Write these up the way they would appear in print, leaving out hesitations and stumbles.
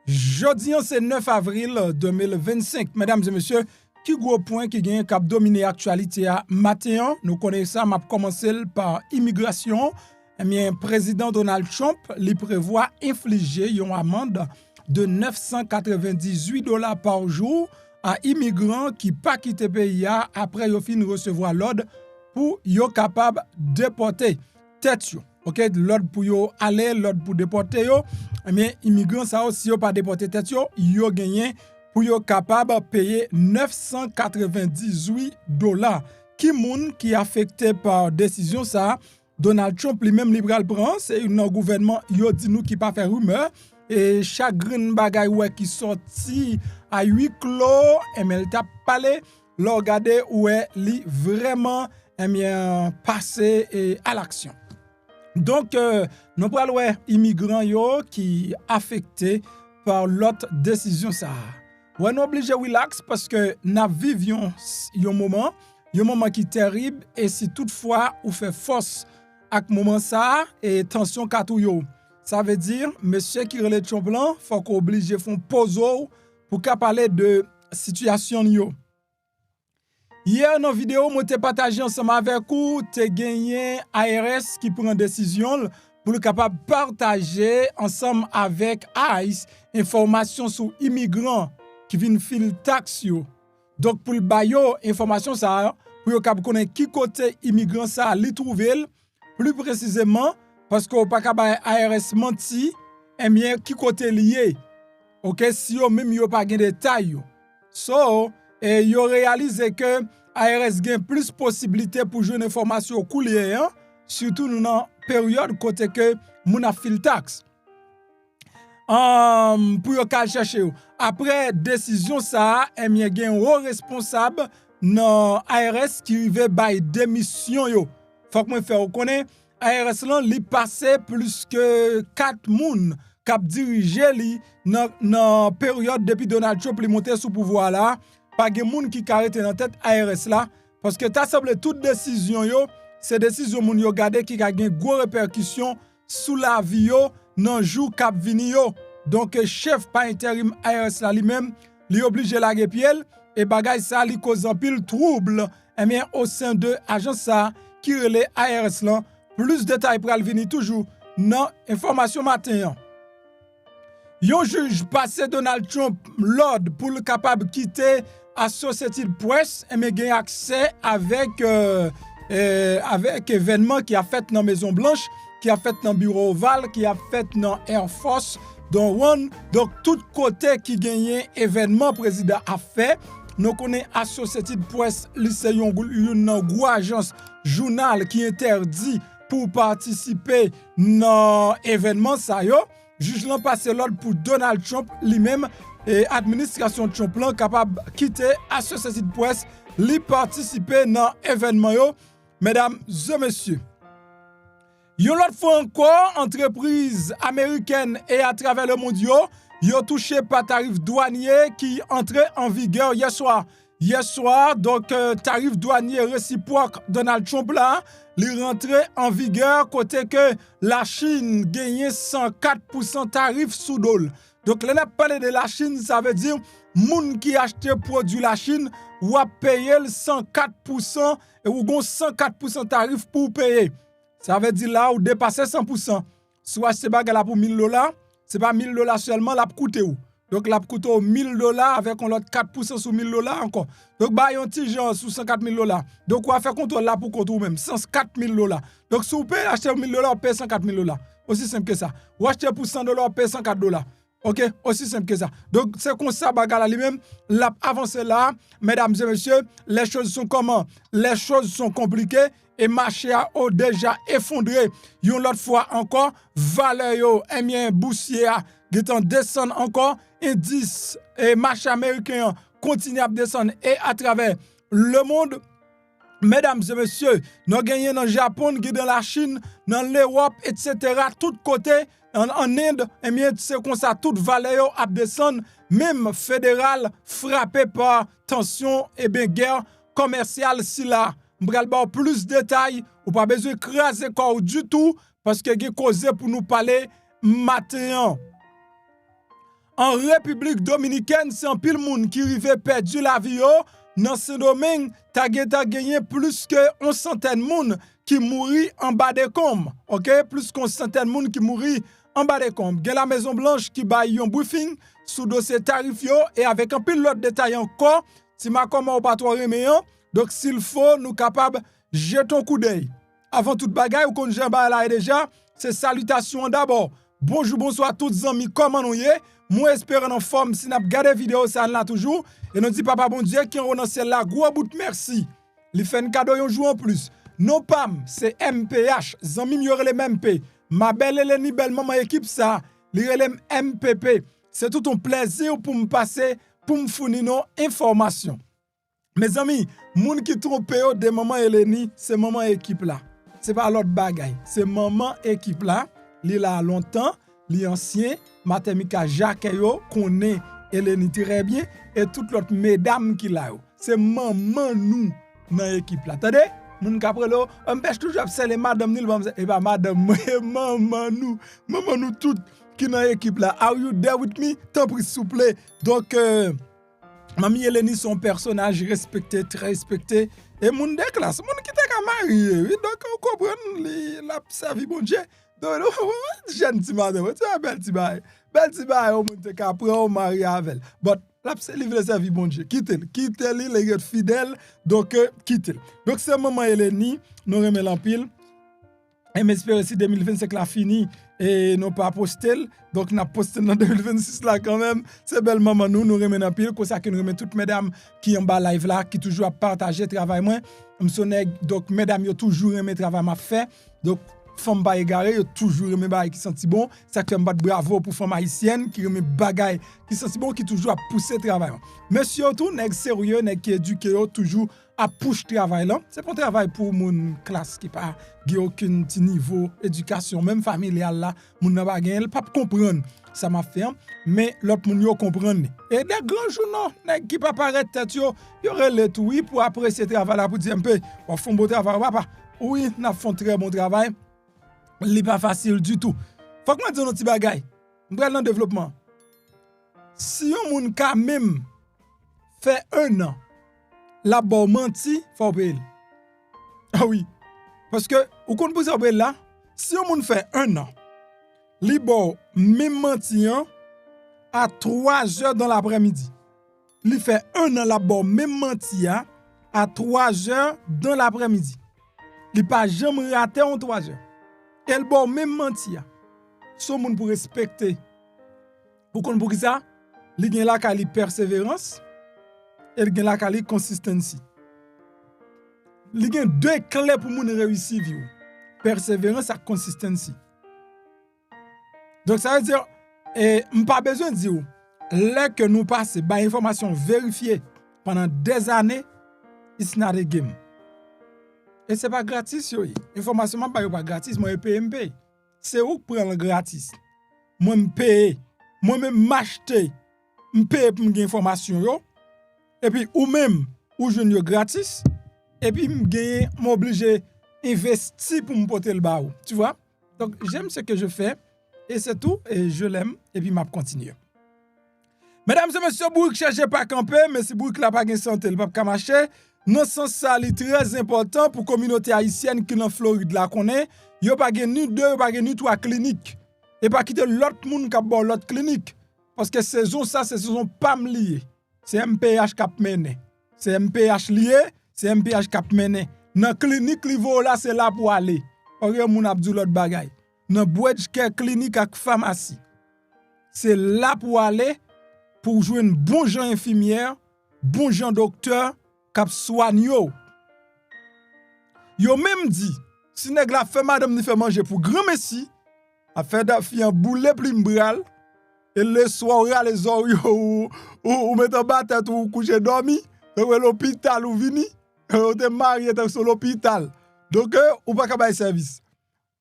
Jeudi, c'est 9 avril 2025. Mesdames et messieurs, qui gros point qui gagne cap dominer l'actualité à matin? Nous connaissons, m'a commencé par immigration. Eh bien, président Donald Trump lui prévoit infliger une amende de $998 par jour à immigrants qui pas quitté pays après yo fin recevoir l'ordre pour yo capable déporter tête yo. OK, l'ordre pour yo aller, l'ordre pour déporter yo. Mais immigrants ça aussi yo pas déporter tête yo gagné pour yo capable payer $998. Qui moun qui affecté par décision ça? Donald Trump lui-même libéral prend, c'est un gouvernement yo dit nous qui pas faire rumeur et chaque green bagay ouais qui sorti à huis clos et mais t'a parlé le regarder ouais li vraiment bien passer à l'action. Donc nous pral ouais immigrants yo qui affecté par l'autre décision ça. Ouais nous obligé relax parce que nous vivions un moment qui terrible et si toutefois ou fait force à moment ça et tension katou yo. Ça veut dire monsieur qui relève Trump blanc faut qu'on oblige font pause pour qu'a parler de situation yo. Hier dans vidéo moi t'ai partagé ensemble avec vous t'ai gagné ARS qui prend décision pour le capable partager ensemble avec ICE information sur immigrants qui viennent filer taxe yo. Donc pour le bayo information ça pour yo capable connaître qui côté immigrant ça li trouver plus précisément parce qu'on pas capable ARS menti et bien qui côté lié. OK si yo même yo pas gain détail yo. So et yo réalisé que ARS gain plus possibilité pour jouer une information couler hein, surtout dans période côté que moun a fil taxe. Pour yo ka chercher après décision ça et bien gain un responsable dans ARS qui rive bay démission yo. Faut que moi faire connaître ARS lan li passé plus que 4 moun k'ap dirige li dans période depuis Donald Trump li monté sous pouvoir là pas gen moun qui arrête dans tête ARS là parce que ta semble toute décision yo c'est décision moun yo gade qui a gen gros répercussions sous la vie yo dans jour k'ap vini yo donc chef par intérim ARS là lui-même li obligé la piel et bagay ça li cause en pile trouble et bien au sein de agence ça qui relè ARS là. Plus de détails pral venir toujours dans information matin. Yon juge passé Donald Trump l'ordre pour le capable quitter Associated Press et me gain accès avec événement qui a fait dans Maison Blanche, qui a fait dans Bureau Oval, qui a fait dans Air Force, donc tout côté qui gagne événement président a fait. Nous connaissons Associated Press, c'est une gros agence journal qui interdit pour participer dans l'événement ça yo. Juge l'an passé l'ordre pour Donald Trump lui-même et administration Trump l'an capable quitter Associated Press li participer dans l'événement yo. Mesdames et messieurs, yon l'autre fois encore entreprise américaine et à travers le monde yo touché par tarif douanier qui entrait en vigueur hier soir. Hier soir, donc tarif douanier réciproque Donald Trump là, li rentré en vigueur côté que la Chine gagnait 104% tarif sous dol. Donc là, parler de la Chine, ça veut dire moun qui achète produit la Chine ou a payer 104% et ou gon 104% tarif pour payer. Ça veut dire là ou dépasser 100%. Soit c'est bagarre là pour $1000, c'est pas $1000 seulement là pour coûter ou. Donc, la coûte $1000 avec un autre 4% sur $1000 encore. Donc, bah, yon ti gens sous $104,000. Donc, on va faire contrôle là pour compte ou même $104,000. Donc, si vous payez acheter $1000, vous payez $104,000. Aussi simple que ça. Ou acheter pour $100, vous payez $104. OK? Aussi simple que ça. Donc, c'est comme ça, bagarre lui-même. L'a avancé là, mesdames et messieurs, les choses sont comment? Les choses sont compliquées et marché a déjà effondré. Yon l'autre fois encore, valeur yo, bien boursier a descend encore. Indice et marché américain continue à descendre et à travers le monde. Mesdames et messieurs, nous gagnons dans le Japon, dans la Chine, dans l'Europe, etc. Tout côté, en Inde, et bien c'est comme ça, toute valeur à descendre, même fédéral frappé par tension et bien guerre commerciale si là. M'bral ba plus de détails, ou pas besoin de craser corps du tout parce que j'ai causé pour nous parler matin. En République Dominicaine, c'est un pile monde qui rive perdu la vie dans ce domaine, t'as gagné plus que 100 centaine monde qui mourit en bas des combes. OK, plus qu'un centaine monde qui mourit en bas des combes. Gen la Maison Blanche qui baille un briefing sous dossier tarif yo et avec un pile l'autre détail encore, si ma comment ou pas trop reméant. Donc s'il faut nous capable jeter un coup d'œil. Avant toute bagaille ou qu'on j'en là déjà, c'est salutations d'abord. Bonjour, bonsoir tous les amis, comment nous y est? Moi espérant en forme si n'a regardé vidéo ça là toujours et nous dit papa bon Dieu qui on dans celle-là gros bout merci. Li fait un cadeau un jour en plus. Non pam, c'est MPH, zami mi yorele MP. Ma belle Eleni belle maman équipe ça, li relem MPP. C'est tout un plaisir pour me passer pour me fournir nos informations. Mes amis, moun qui trompe yo de maman Eleni, c'est maman équipe là. C'est pas l'autre bagaille, c'est maman équipe là. Li là longtemps, li ancien, Matemika Jacques yo connaît Eleni très bien et toutes l'autre mesdames qui là. C'est maman nous dans l'équipe là. Attendez, moun kapre lo, empêche toujours observer madame Nil et pas madame maman nous toutes qui dans l'équipe là. Are you there with me? Tant pis s'il vous plaît. Donc Mamie Eleni son personnage respecté, très respecté et moun de classe, moun qui t'a marié. Donc on comprend la servi bon Dieu. Donc jeune petit madame, tu as belle petit bail. Belle petit bail on monte qu'après on marie avec elle. But la livre servi bon Dieu. Quitte-le les gars fidèles. Donc quitte-le. Donc c'est maman Eleni, nous remet l'empile. Et m'espère si 2025 la fini et non pas postel. Donc n'a posté dans 2026 là quand même. C'est belle maman nous remet l'empile comme ça que nous remet toutes mesdames qui en bas live là qui toujours à partager travail moi. Donc mesdames yo toujours remet travail m'a fait. Donc femme ba égaré yo toujours remet bagay qui senti bon. Ça que m'bat bravo pour femme haïtienne qui remet bagay qui senti bon qui toujours à pousser travail. Mais surtout nèg sérieux nèg qui éduqué yo toujours à push travail là. C'est pas un travail pour mon classe qui pas aucun petit niveau éducation même familiale là, moun n'a pas gagné, pas comprendre ça m'a fait mais l'autre moun yo comprendre. Et des grands journaux nèg qui pas paraître tête yo aurait le tout oui pour apprécier travail là pour dire un peu on font beau travail papa. Oui, n'a font très bon travail. Li pas facile du tout. Faut que moi dire un petit bagay. M'pral dans développement. Si on moun ka même fait 1 an la bon menti, faut payer. Ah oui. Parce que, ou qu'on peut savoir là, si on moun fait 1 an, li bon même menti à 3 heures dans l'après-midi. Li fait 1 an la bon même menti à 3 heures dans l'après-midi. Li pas jamais raté en 3 heures. Elle bon même menti. Son moun pour respecter. Pour qu'on pour ça, li gen la kali persévérance. Elle gen la qualité consistency. Li gen 2 clés pour moun réussir vie. Persévérance et consistency. Donc ça veut dire m'pas besoin de dire là que nous passer ba information vérifiée pendant des années, it's not a game. Et c'est pas gratis yo. Information pas gratis, moi PMP. C'est où prendre gratis. Moi me payer, moi même m'acheter, me payer pour me information yo. Et puis ou même ou je ne gratis et puis m'obligé investir pour me porter le bas. Tu vois? Donc j'aime ce que je fais et c'est tout et je l'aime et puis m'a continuer. Mesdames et messieurs, Bourg cherche pas camper mais si Bourg la pas gain santé, le pas marcher. Non sens ça est très important pour communauté haïtienne qui dans Floride la connaît, yo pas gain ni 2, pas gain ni 3 cliniques et pas quitter l'autre monde qui bon l'autre clinique parce que saison ça c'est saison pas lié. C'est MPH qui a mené. C'est MPH lié, c'est MPH qui a mené. Dans clinique niveau là c'est là pour aller. Oré moun abdou l'autre bagay. Dans Bridge Care clinique ak pharmacie. C'est là pour aller pour jouer un bon gens infirmière, bon gens docteur k'ap soigne yo. Yo même dit si nèg la fait madame ni fait manger pour grand messi, a fait d'afi un boulet plus mbral. Et le soir, les oreilles ou mettre en bas tête ou coucher dormi, ou l'hôpital ou vini, ou te marié sur l'hôpital. Donc, ou pas qu'à service.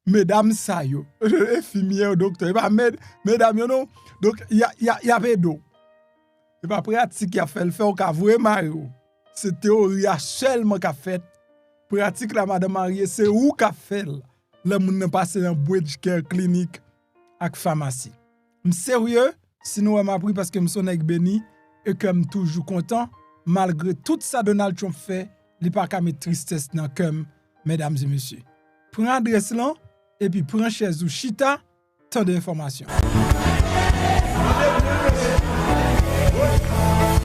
Mesdames, ça yo, infirmière, docteur, pas mesdames, non. Donc, il y avait d'eau. C'est pas pratique qui a fait le fait, ou qu'a vraiment. C'est théorie seulement qu'a fait. Pratique la madame mariée, c'est où qu'a fait. Le monde n'a passé dans Bridge Care clinique avec pharmacie. Sérieux, Sinon, m'a pris parce que je suis nèg béni et que je suis toujours content. Malgré tout ça Donald Trump fait, il n'y a pas qu'à mettre tristesse dans le cœur, mesdames et messieurs. Prends adresse là et puis prends chaise ou chita, tant d'informations.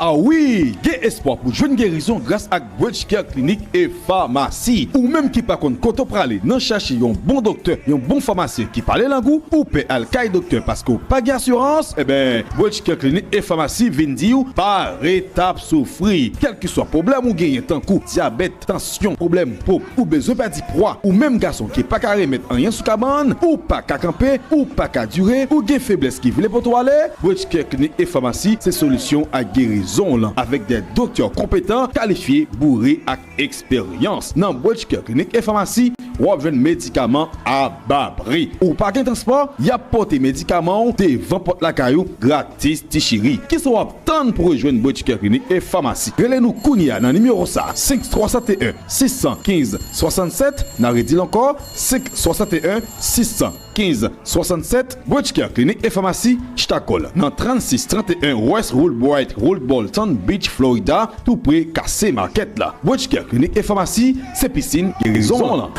Ah oui, il y a espoir pour jouer une guérison grâce à Bridgecare Clinique et Pharmacie. Ou même qui pas contre quand on prale, non chercher un bon docteur, un bon pharmacien qui parle langue ou paie al kay docteur parce qu'on pas d'assurance, eh ben Bridgecare Clinique et Pharmacie viennent dire par étape souffrir. Quel que soit problème ou gagne tant coup, diabète, tension, problème peau ou besoin pas de poids ou même garçon qui pas carré mettre rien sous cabane ou pas qu'à camper ou pas qu'à durer ou gain faiblesse qui voulait pour toi aller, Bridgecare Clinique et Pharmacie, c'est solution à guérison avec des docteurs compétents, qualifiés, bourrés et expérience. Dans Bridgecare Clinique et Pharmacie, ou avez médicaments à bas prix. Ou pas qu'un transport, y a porté médicaments devant porte la caillou gratis tichiri. Qui soit tant pour rejoindre Bridgecare Clinique et Pharmacie. Relez-nous Kounia dans numéro ça 561 615 67. N'a redit encore 561 615 67. Bridgecare Clinique et Pharmacie, Ch'takol. Dans 3631 West Woolbright Road Bolton Beach, Florida, tout près Cassé Market là. Bridgecare Clinique et Pharmacie, c'est piscine guérison là.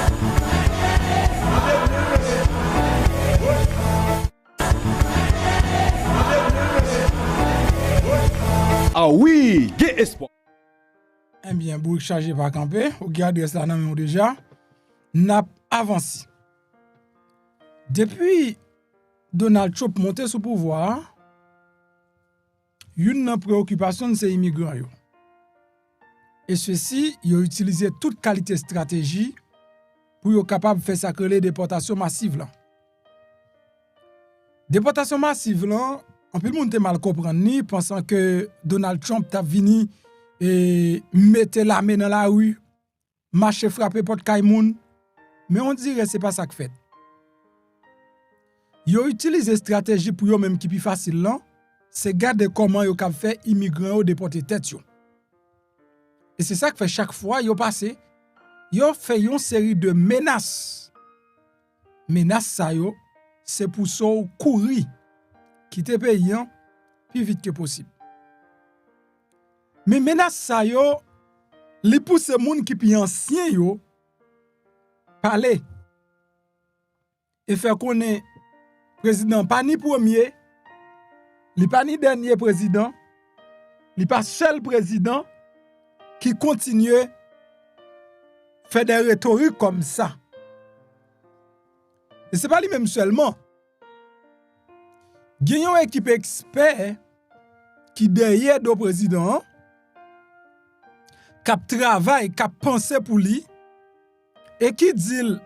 Ah oui, il y a espoir. Eh bien, pour charger par camper, regardez ça dans le déjà, n'a avancé. Depuis Donald Trump monté sous pouvoir, une préoccupation c'est immigrants. Et ceux-ci, ils ont utilisé toute qualité stratégie pour être capable de faire ça que les déportations massives là. Déportation massive là, on peut le monde mal comprendre ni pensant que Donald Trump t'a venu et mettre la main dans la rue, marcher frapper porte Kaimoun, mais on dirait c'est pas ça que fait. Ils ont utilisé stratégie pour eux même qui plus facile là, c'est garder comment ils ont fait immigrants déporter tête yo. Et c'est ça que fait chaque fois ils ont passé, ils ont fait une série de menaces. Menaces ça yo, c'est pour ça courir quitter pays plus vite que possible. Mais menace ça yo, li pousse moun qui pi ancien yo parler et faire connaître président pas ni premier, li pas ni dernier président, li pas seul président qui continue faire des rhétoriques comme ça. Et c'est pas lui même seulement. Il y a une équipe expert qui derrière le président qui travaille, qui pense pour lui et qui dit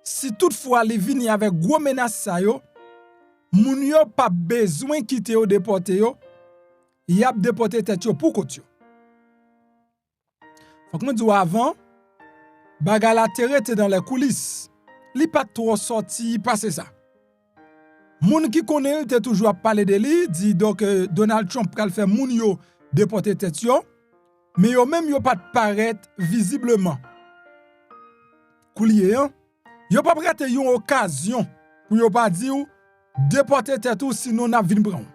si toutefois il vient avec gros menace ça yo, moun yo pas besoin quitter ou déporter yo, y a déporter tête yo pour côté yo. Faut que nous dis avant bagarre la terre était dans les coulisses. Li pas trop sorti passer ça. Moun qui connaît était toujours à parler de lui, dit donc Donald Trump pral faire moun yo déporter tête yo, mais yo même yo pas paraître visiblement. Koulier hein, yo pas prêter une occasion pour yo pas dire déporter tête ou sinon n'a vinn prendre.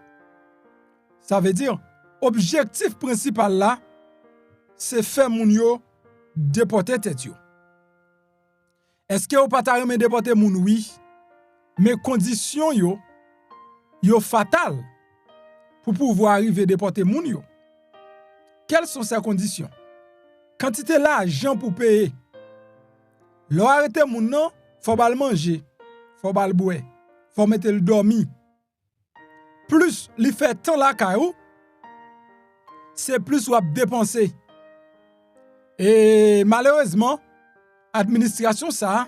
Ça veut dire objectif principal là c'est faire moun yo déporter tête yo. Est-ce que ou pas ta remen déporter moun oui? Mais conditions yo fatal pour pouvoir arriver à déporter moun yo. Quelles sont ces conditions? Quantité l'argent pour payer. L'on arrêter moun nan, faut bal manger, faut bal boire, faut mettre le dormi. Plus li fait temps la caillou, c'est plus ou a dépenser. Et malheureusement, administration ça,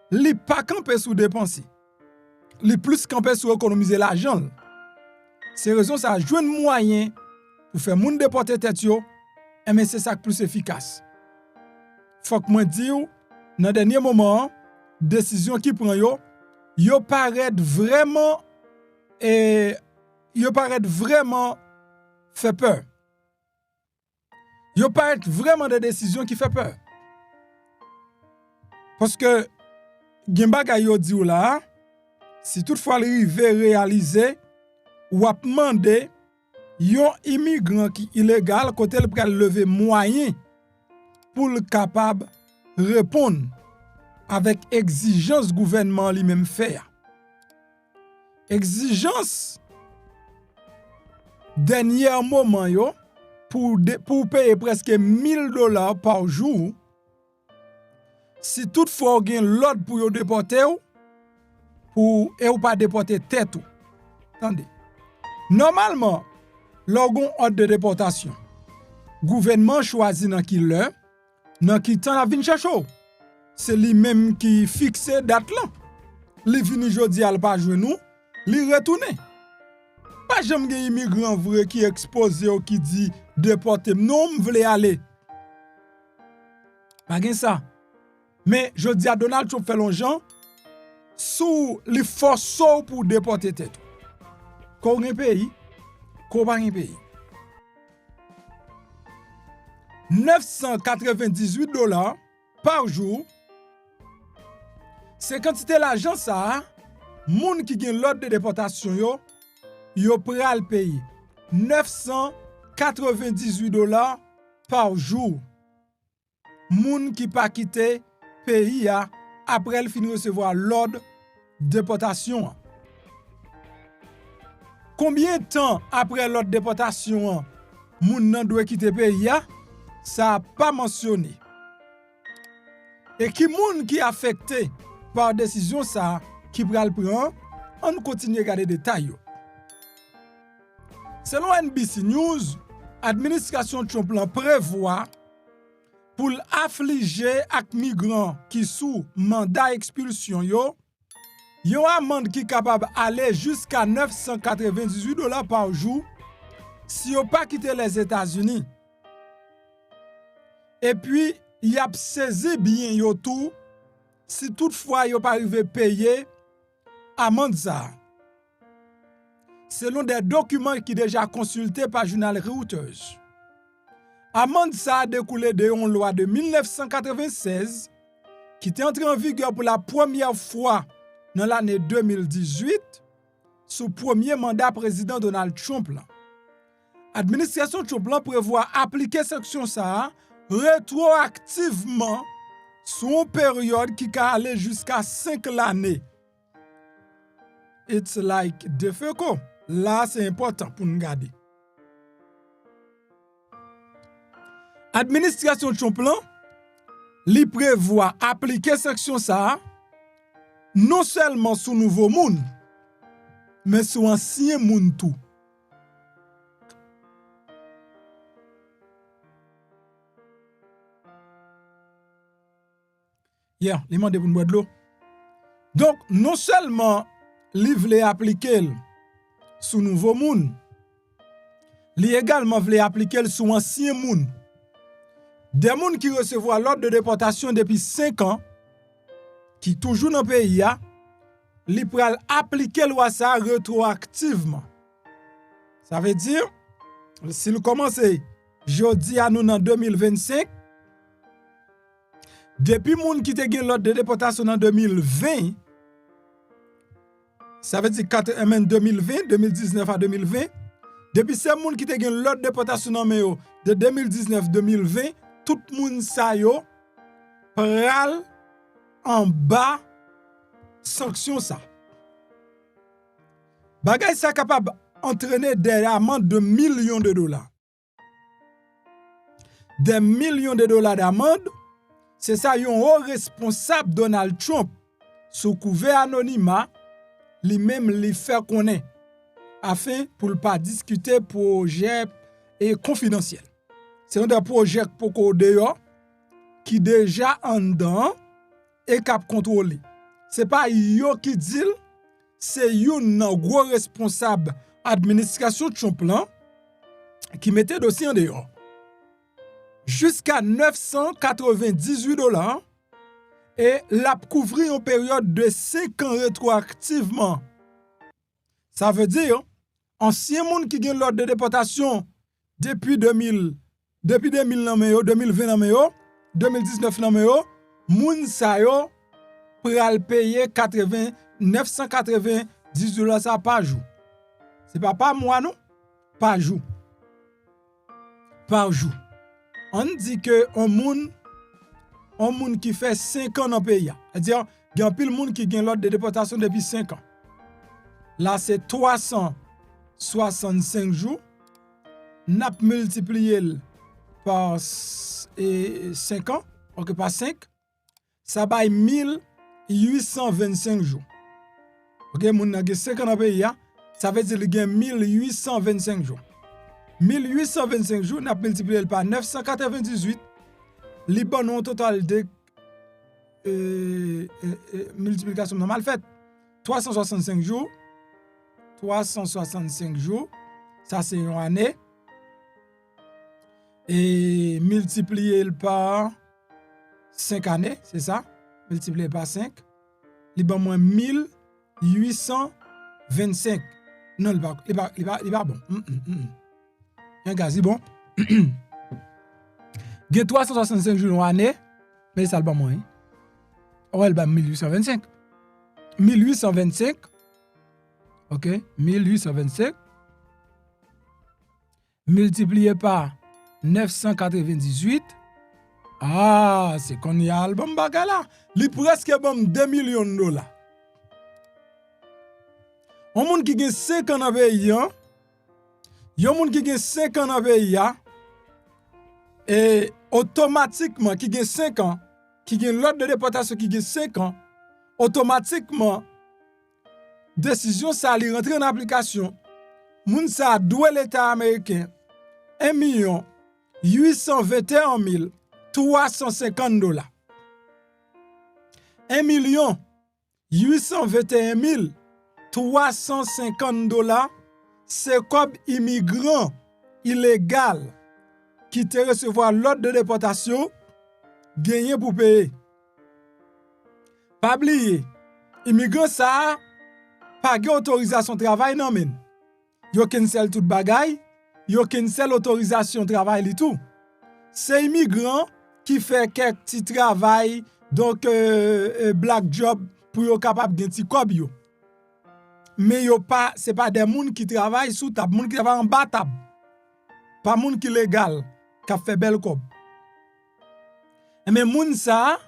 li pas camper sous dépenser. Li plus camper sur économiser l'argent. C'est raison ça joindre moyen pour faire moun déporter tête yo, mais c'est ça plus efficace. Faut que moi dire dans dernier moment décision qui prend yo paraît vraiment fait peur. Yo paraît vraiment des décisions qui fait peur. Parce que gen bagay yo di ou là, si toutefois l'arrivé réaliser ou a demandé yon immigrant qui illégal côté le pral lever moyen pour le capable répondre avec exigence gouvernement lui-même faire. Exigence dernier moment yo pour payer presque $1000 par jour. Si toutefois vous avez l'ordre pour vous déporter et ou pas déporter tête. Attendez. Normalement, lorsqu'on ordre de déportation, gouvernement choisit dans qui l'heure, dans qui temps la vinn chercher. C'est lui-même qui fixe date là. Li vini jodi al pa joue nous, li retourne. Pas jamais gen immigrant vrai qui exposé ou qui dit déporter non m'vle aller. Pas gen ça. Mais je dis à Donald Trump fait longtemps sous les forces pour déporter tête. Ko gen pays, ko pa gen pays. $998 par jour. C'est quantité l'argent ça, moun qui gen l'ordre de déportation yo pral payer $998 par jour. Moun qui pas quitter pays après le fin recevoir l'ordre de déportation. Combien de temps après l'ordre de déportation moun nan doit quitter pays ça pas mentionné. Et qui moun qui affecté par décision ça qui pral prend, on continue à regarder détails. Selon NBC News, administration Trump prévoit pour affliger ak migrants qui sous mandat expulsion yon amende qui capable aller jusqu'à $998 par jour si yon pas quitter les États-Unis. Et puis il a saisi bien yon tout si toutefois yon pas arrivé payer amende ça. Selon des documents qui déjà consultés par journal Reuters. Amende ça a découlé de une loi de 1996 qui était entrée en vigueur pour la première fois dans l'année 2018 sous premier mandat président Donald Trump. Administration Trump prévoit appliquer section ça rétroactivement sur une période qui peut aller jusqu'à 5 années. It's like difficult. Là, c'est important pour nous garder. Administration Trump li prévoit appliquer section ça non seulement sous nouveau monde mais sous ancien monde tout. Li mande pour boire de l'eau. Donc non seulement li vle appliquer sous nouveau monde, li également vle appliquer sous ancien monde. Des gens qui recevoir l'ordre de déportation depuis 5 ans, qui toujours dans le pays, li pral appliquer loi ça rétroactivement. Ça veut dire, s'il commence jeudi à nous en 2025, depuis moun qui te gen l'ordre de déportation en 2020, ça veut dire 2020, 2019 à 2020, depuis ces moun qui te gen l'ordre de déportation de 2019-2020, tout moun sa yo pral en bas sanction ça. Bagay ça capable entraîner des amendes de millions de dollars. Des millions de dollars d'amende, c'est ça yon haut responsable Donald Trump sous couvert anonymat, lui-même li faire connaître afin pour ne pas discuter projet et confidentiel. C'est un projet pour dehors qui déjà en dedans et cap contrôlé. C'est pas yo qui dit, c'est yon gros responsable administration Trump qui mettait dossier en dehors. Jusqu'à $998 et l'a couvrir en période de 5 ans rétroactivement. Ça veut dire ancien monde qui gagne l'ordre de déportation depuis 2000 2020 2019 moun sa yo pral payer $990 ça par jour. C'est pas par mois, non? Par jour. Par jour. On dit que un monde qui fait 5 ans dans le pays. C'est-à-dire, il y a un pile monde qui gagne l'ordre de déportation depuis 5 ans. Là, c'est 365 jours. N'a multiplié par 5 ans, donc par 5, ça va 1825 jours. Ok, moun a 5 ans dans le pays, ça veut dire qu'il y a 1825 jours. 1825 jours, n'a multiplié par 998, li bon un total de multiplication normale faite. 365 jours, ça c'est une année. Et multiplié par 5 années, c'est ça? Multiplié par 5. Il y a moins 1825. Non, il va bon. Un gaz, bon. Il y a 365 jours en année, mais ça le pas moins. Or, il va 1825. 1825. OK? 1825. Multiplié par 998. Ah, c'est qu'on y a album bagala. Li presque bon 2 millions de dollars. Un monde qui gagne 5 ans dans pays, yon monde qui gagne 5 ans dans pays, et automatiquement qui gagne 5 ans, qui gagne l'ordre de déportation qui gagne 5 ans, automatiquement décision ça li rentre en application. Moun sa doit l'État américain 1 821 350 $. 1 821 350 $, c'est comme immigrant illégal qui te recevoir l'ordre de déportation gagné pour payer. Pas oublier, immigrant ça pas de autorisation de travail non men. Yo cancel tout bagay, yo cancel autorisation de travail et tout. C'est immigrant qui fait quelques petits travail donc black job pour yo capable de petit cob yo. Mais yo pas c'est pas des moun qui travaillent sous table, moun qui travaillent en bas table. Pas moun qui légal qui fait bel cob. Mais moun ça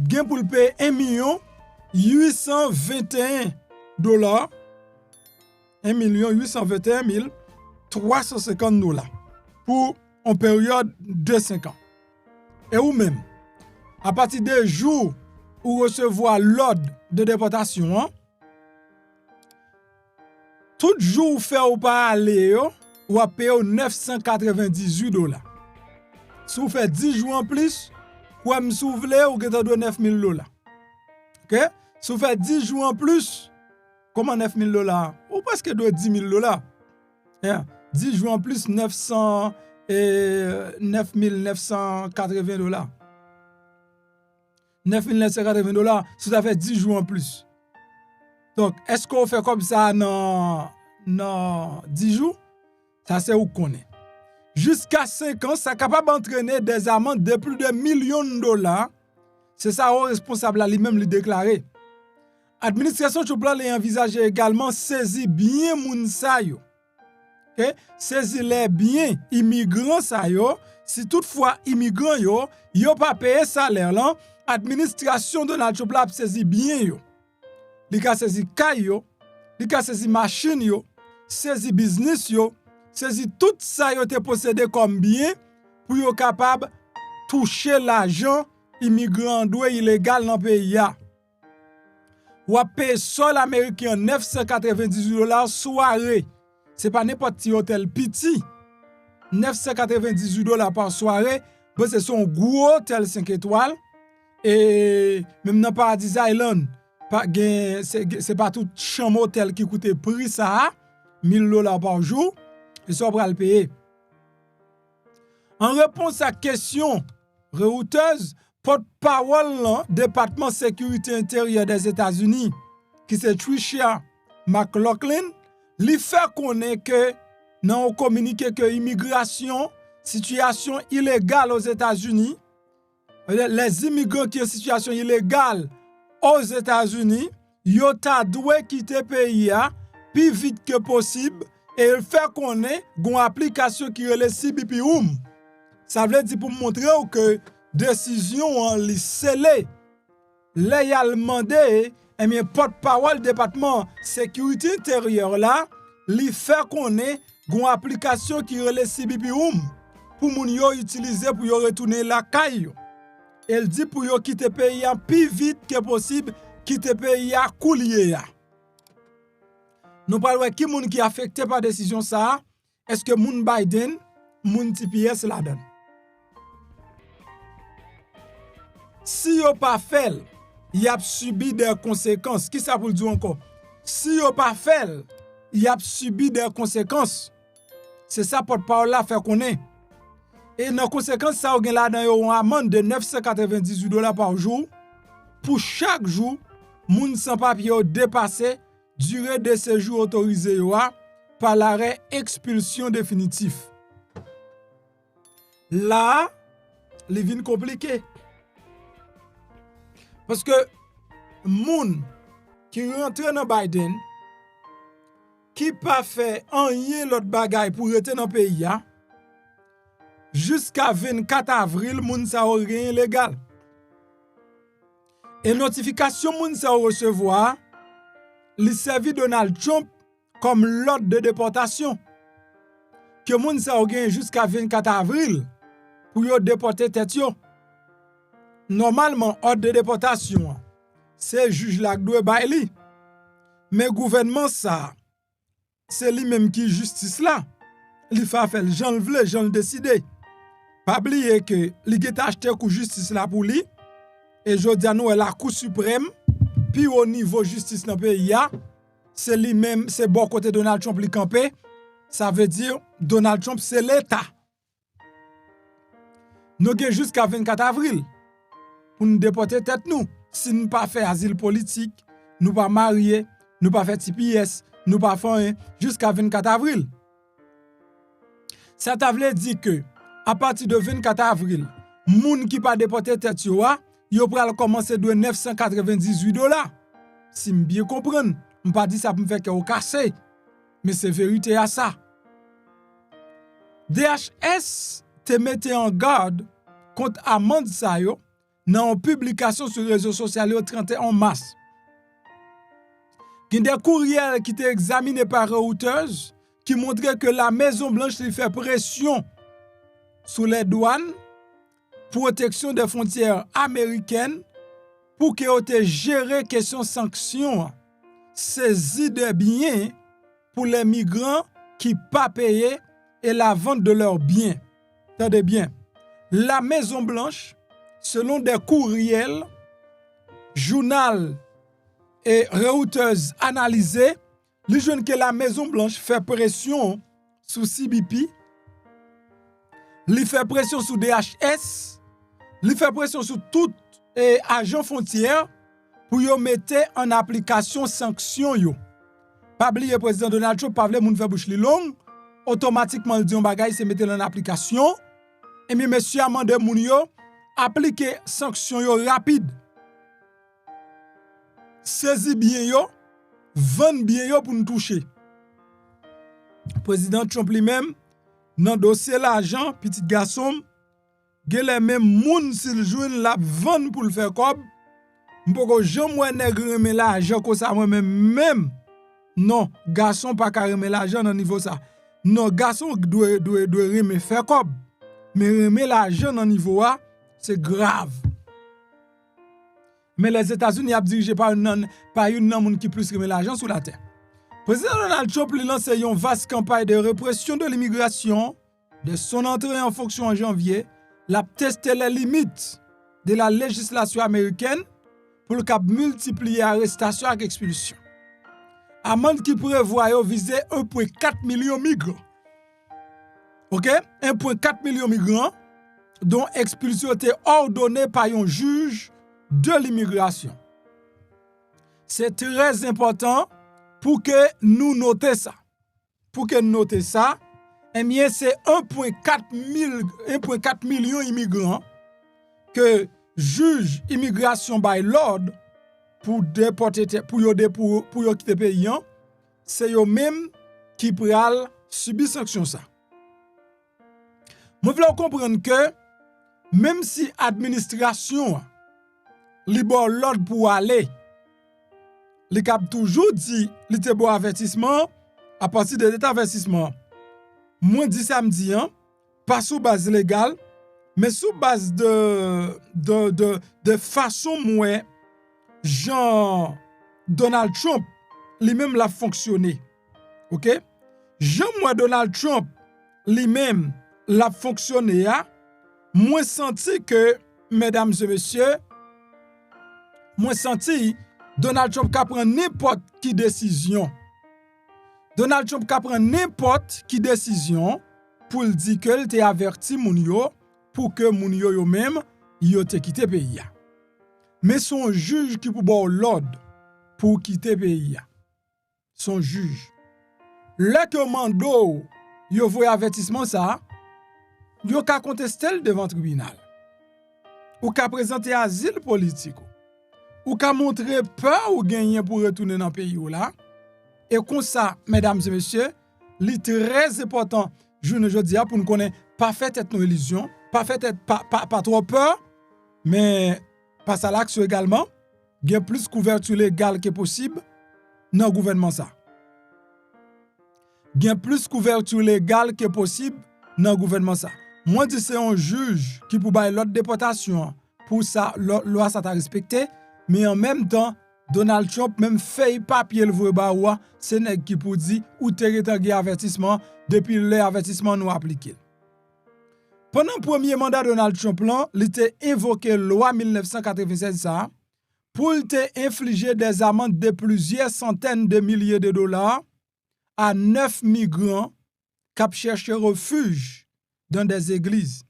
gen pour payer 1 821 $. 1 821 350 $ pour une période de 5 ans. Et ou même, à partir des jours où recevoir l'ordre de déportation, tout jour fait ou pas aller, ou à payer 998 $. Si vous faites 10 jours en plus, ou à me souffler, ou que vous donne 9 000 $. OK? Si vous faites 10 jours en plus, comment 9 000 $? Ou presque 10 000 $. Yeah. 10 jours en plus, 9 980 $. 9 980 $, si ça fait 10 jours en plus. Donc, est-ce qu'on fait comme ça dans 10 jours? Ça, c'est où qu'on est. Jusqu'à 5 ans, ça est capable d'entraîner des amendes de plus de millions de $. C'est ça, au responsable lui-même le déclarer. Administration Chopla a envisagé également saisir bien moun sa yo. Okay? Saisir les biens immigrants sa yo. Si toutefois immigrants yo pas payé salaire là, administration Donald Chopla a saisi bien yo. Li ka saisi kay yo, li ka saisi machine yo, saisi business yo, saisi tout ça yo te possédé comme bien pour yo capable toucher l'argent immigrant doué illégal dans pays ya. Ou à payer sol américain 998 $ soirée. C'est pas n'importe qui hôtel petit. 998 $ par soirée, c'est son gros hôtel 5 étoiles. Et même dans Paradise Island, c'est pas tout chambre hôtel qui coûte prix ça, 1 000 $ par jour. Et ça va le payer. En réponse à question reouteuse, porte-parole département sécurité intérieure des États-Unis qui c'est Tricia McLaughlin, lui fait connaître que non communiqué que immigration situation illégale aux États-Unis, les immigrants qui ont situation illégale aux États-Unis, yo ta doué quitter pays plus vite que possible et il fait qu'on ait une application qui est le CBP Home. Ça veut dire pour montrer que décision li scellée légalement demandé et bien porte-parole département sécurité intérieure là li fait qu'on ait une application qui est le CBP Home pour moun yo utiliser pour yo retourner la caille. Elle dit pour yo quitter pays en plus vite que possible, quitter pays à coulier. Nous parlons qui moun qui affecté par décision ça, est-ce que moun Biden, moun TPS la donne. Si yo pas fait, y a subi des conséquences. Qui ça pour dire encore? Si yo pas fait, y a subi des conséquences. C'est ça porte-parole là fait qu'on est. Et dans conséquence ça on là dans une amende de $998 par jour pour chaque jour moun sans papier dépasser durée de séjour autorisé par l'arrêt expulsion définitif. Là, les vins compliqué. Parce que moun qui rentre dans Biden qui pas fait rien l'autre bagaille pour rester dans le pays jusqu'à 24 avril moun sa rien légal. Et notification moun sa recevoir li servi Donald Trump comme l'ordre de déportation que moun sa gen jusqu'à 24 avril pour yo déporter tête yo. Normalement ordre de déportation c'est juge la doit baili. Mais gouvernement ça c'est lui même qui justice là. Li fa fait Jean le vle, Jean le décidé. Pas oublier que li get acheté coup justice là pour lui et jodi a nous la Cour suprême puis au niveau justice dans pays c'est lui même c'est bon côté Donald Trump li campé. Ça veut dire Donald Trump c'est l'état. Nous gen jusqu'à 24 avril pour nous déporter tête nous. Si nous pas fait asile politique, nous pas marié, nous pas fait TPS, nous pas fait jusqu'à 24 avril. Ça veut dire que à partir de 24 avril, moun qui pas déporté tête yo pral commencer de $998. Si me bien comprendre, on pas dit ça pour me faire que casser, mais c'est vérité à ça. DHS te mette en garde contre amende ça yo dans une publication sur les réseaux sociaux le 31 mars. Il y a des courriels qui étaient examinés par Reuters qui montraient que la Maison Blanche lui fait pression sur les douanes, protection des frontières américaines pour que te gérer question sanctions, saisie de biens pour les migrants qui pas payé et la vente de leurs biens. Attendez bien. La Maison Blanche, selon des courriels, journal et Reuters analysés, les jeunes que la Maison Blanche fait pression sur CBP, li fait pression sur DHS, li fait pression sur tout agent frontière pour yo mettre en application sanction yo. Pas oublier président Donald Trump pas vle moun faire bouche li long, automatiquement dit on bagay c'est mettre en application et bien monsieur amande moun yo appliquer sanction yo rapide. Saisi bien yo, vendre bien yo pour nous toucher. Président Trump lui-même dans dossier l'argent petit garçon gen les même moun s'il joine la vendre pour le faire comme m'poko jamais nègre remet l'argent comme ça moi même non garçon pas ka remet l'argent dans niveau ça non garçon doit remet faire comme mais remet l'argent dans niveau là c'est grave. Mais les États-Unis a dirigé par une monde qui plus remet l'argent sur la terre. Président Donald Trump a lancé une vaste campagne de répression de l'immigration. De son entrée en fonction en janvier, l'a testé les limites de la législation américaine pour le cap multiplier arrestation et expulsion. Amende qui prévoit viser 1,4 million de migrants. OK? 1,4 million de migrants dont expulsion était ordonnée par un juge de l'immigration. C'est très important pour que nous notions ça. Pour que nous notions ça, eh bien, c'est 1,4 million d'immigrants que juge immigration by l'ordre pour déporter pour quitter le pays. c'est eux même qui pral subir sanction ça. Moi voulons comprendre que même si administration li bon l'ordre pour aller, li cap toujours dit li te bon avertissement à partir de cet avertissement. Moi dit samedi pas sous base légale mais sous base de façon moins Jean Donald Trump lui-même l'a fonctionné. OK? Jean moi Donald Trump lui-même l'a fonctionné moi senti que mesdames et messieurs moi senti Donald Trump ka prend n'importe qui décision. Donald Trump ka prend n'importe qui décision pour dire que il t'a averti moun yo pour que moun yo même yo te quitter pays. Mais son juge qui pour bon l'ordre pour quitter pays. Son juge. Le commando yo voye avertissement ça, yo ka contester devant tribunal. Ou ka présenter asile politique. Ou ka montrer peur ou gagner pour retourner dans le pays là. Et comme ça, mesdames et messieurs, li très important, je ne dis pas pour nous connaître, pas fait être nos illusions, pas fait être pas trop peur, mais pas à l'action également, il y a plus couverture légale que possible dans le gouvernement ça. Il y a plus couverture légale que possible dans le gouvernement ça. Moi, je dis c'est un juge qui peut bailler l'autre déportation pour ça, loi ça t'a respecté, mais en même temps, Donald Trump même fait papier le voie baoua, c'est nèg qui pour dire ou territoire avertissement depuis l'avertissement nous appliqué. Pendant le premier mandat de Donald Trump là, il était invoqué loi 1996 ça pour te infliger des amendes de plusieurs centaines de milliers de dollars à 9 migrants qui cherchaient refuge dans des églises.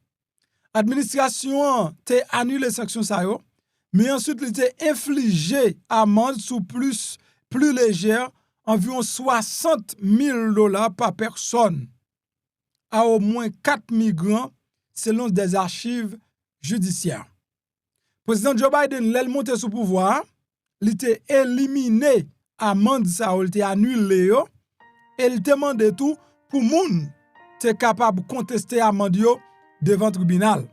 L'administration te annulé les sanctions ça yo. Mais ensuite, il était infligé amende sous plus légère, environ 60 000 dollars par personne, à au moins 4 migrants, selon des archives judiciaires. Le président Joe Biden, l'el monté sous pouvoir, il était éliminé amende ça, il était annulé, et il demandait tout pour moun te capable de contester amende devant le tribunal.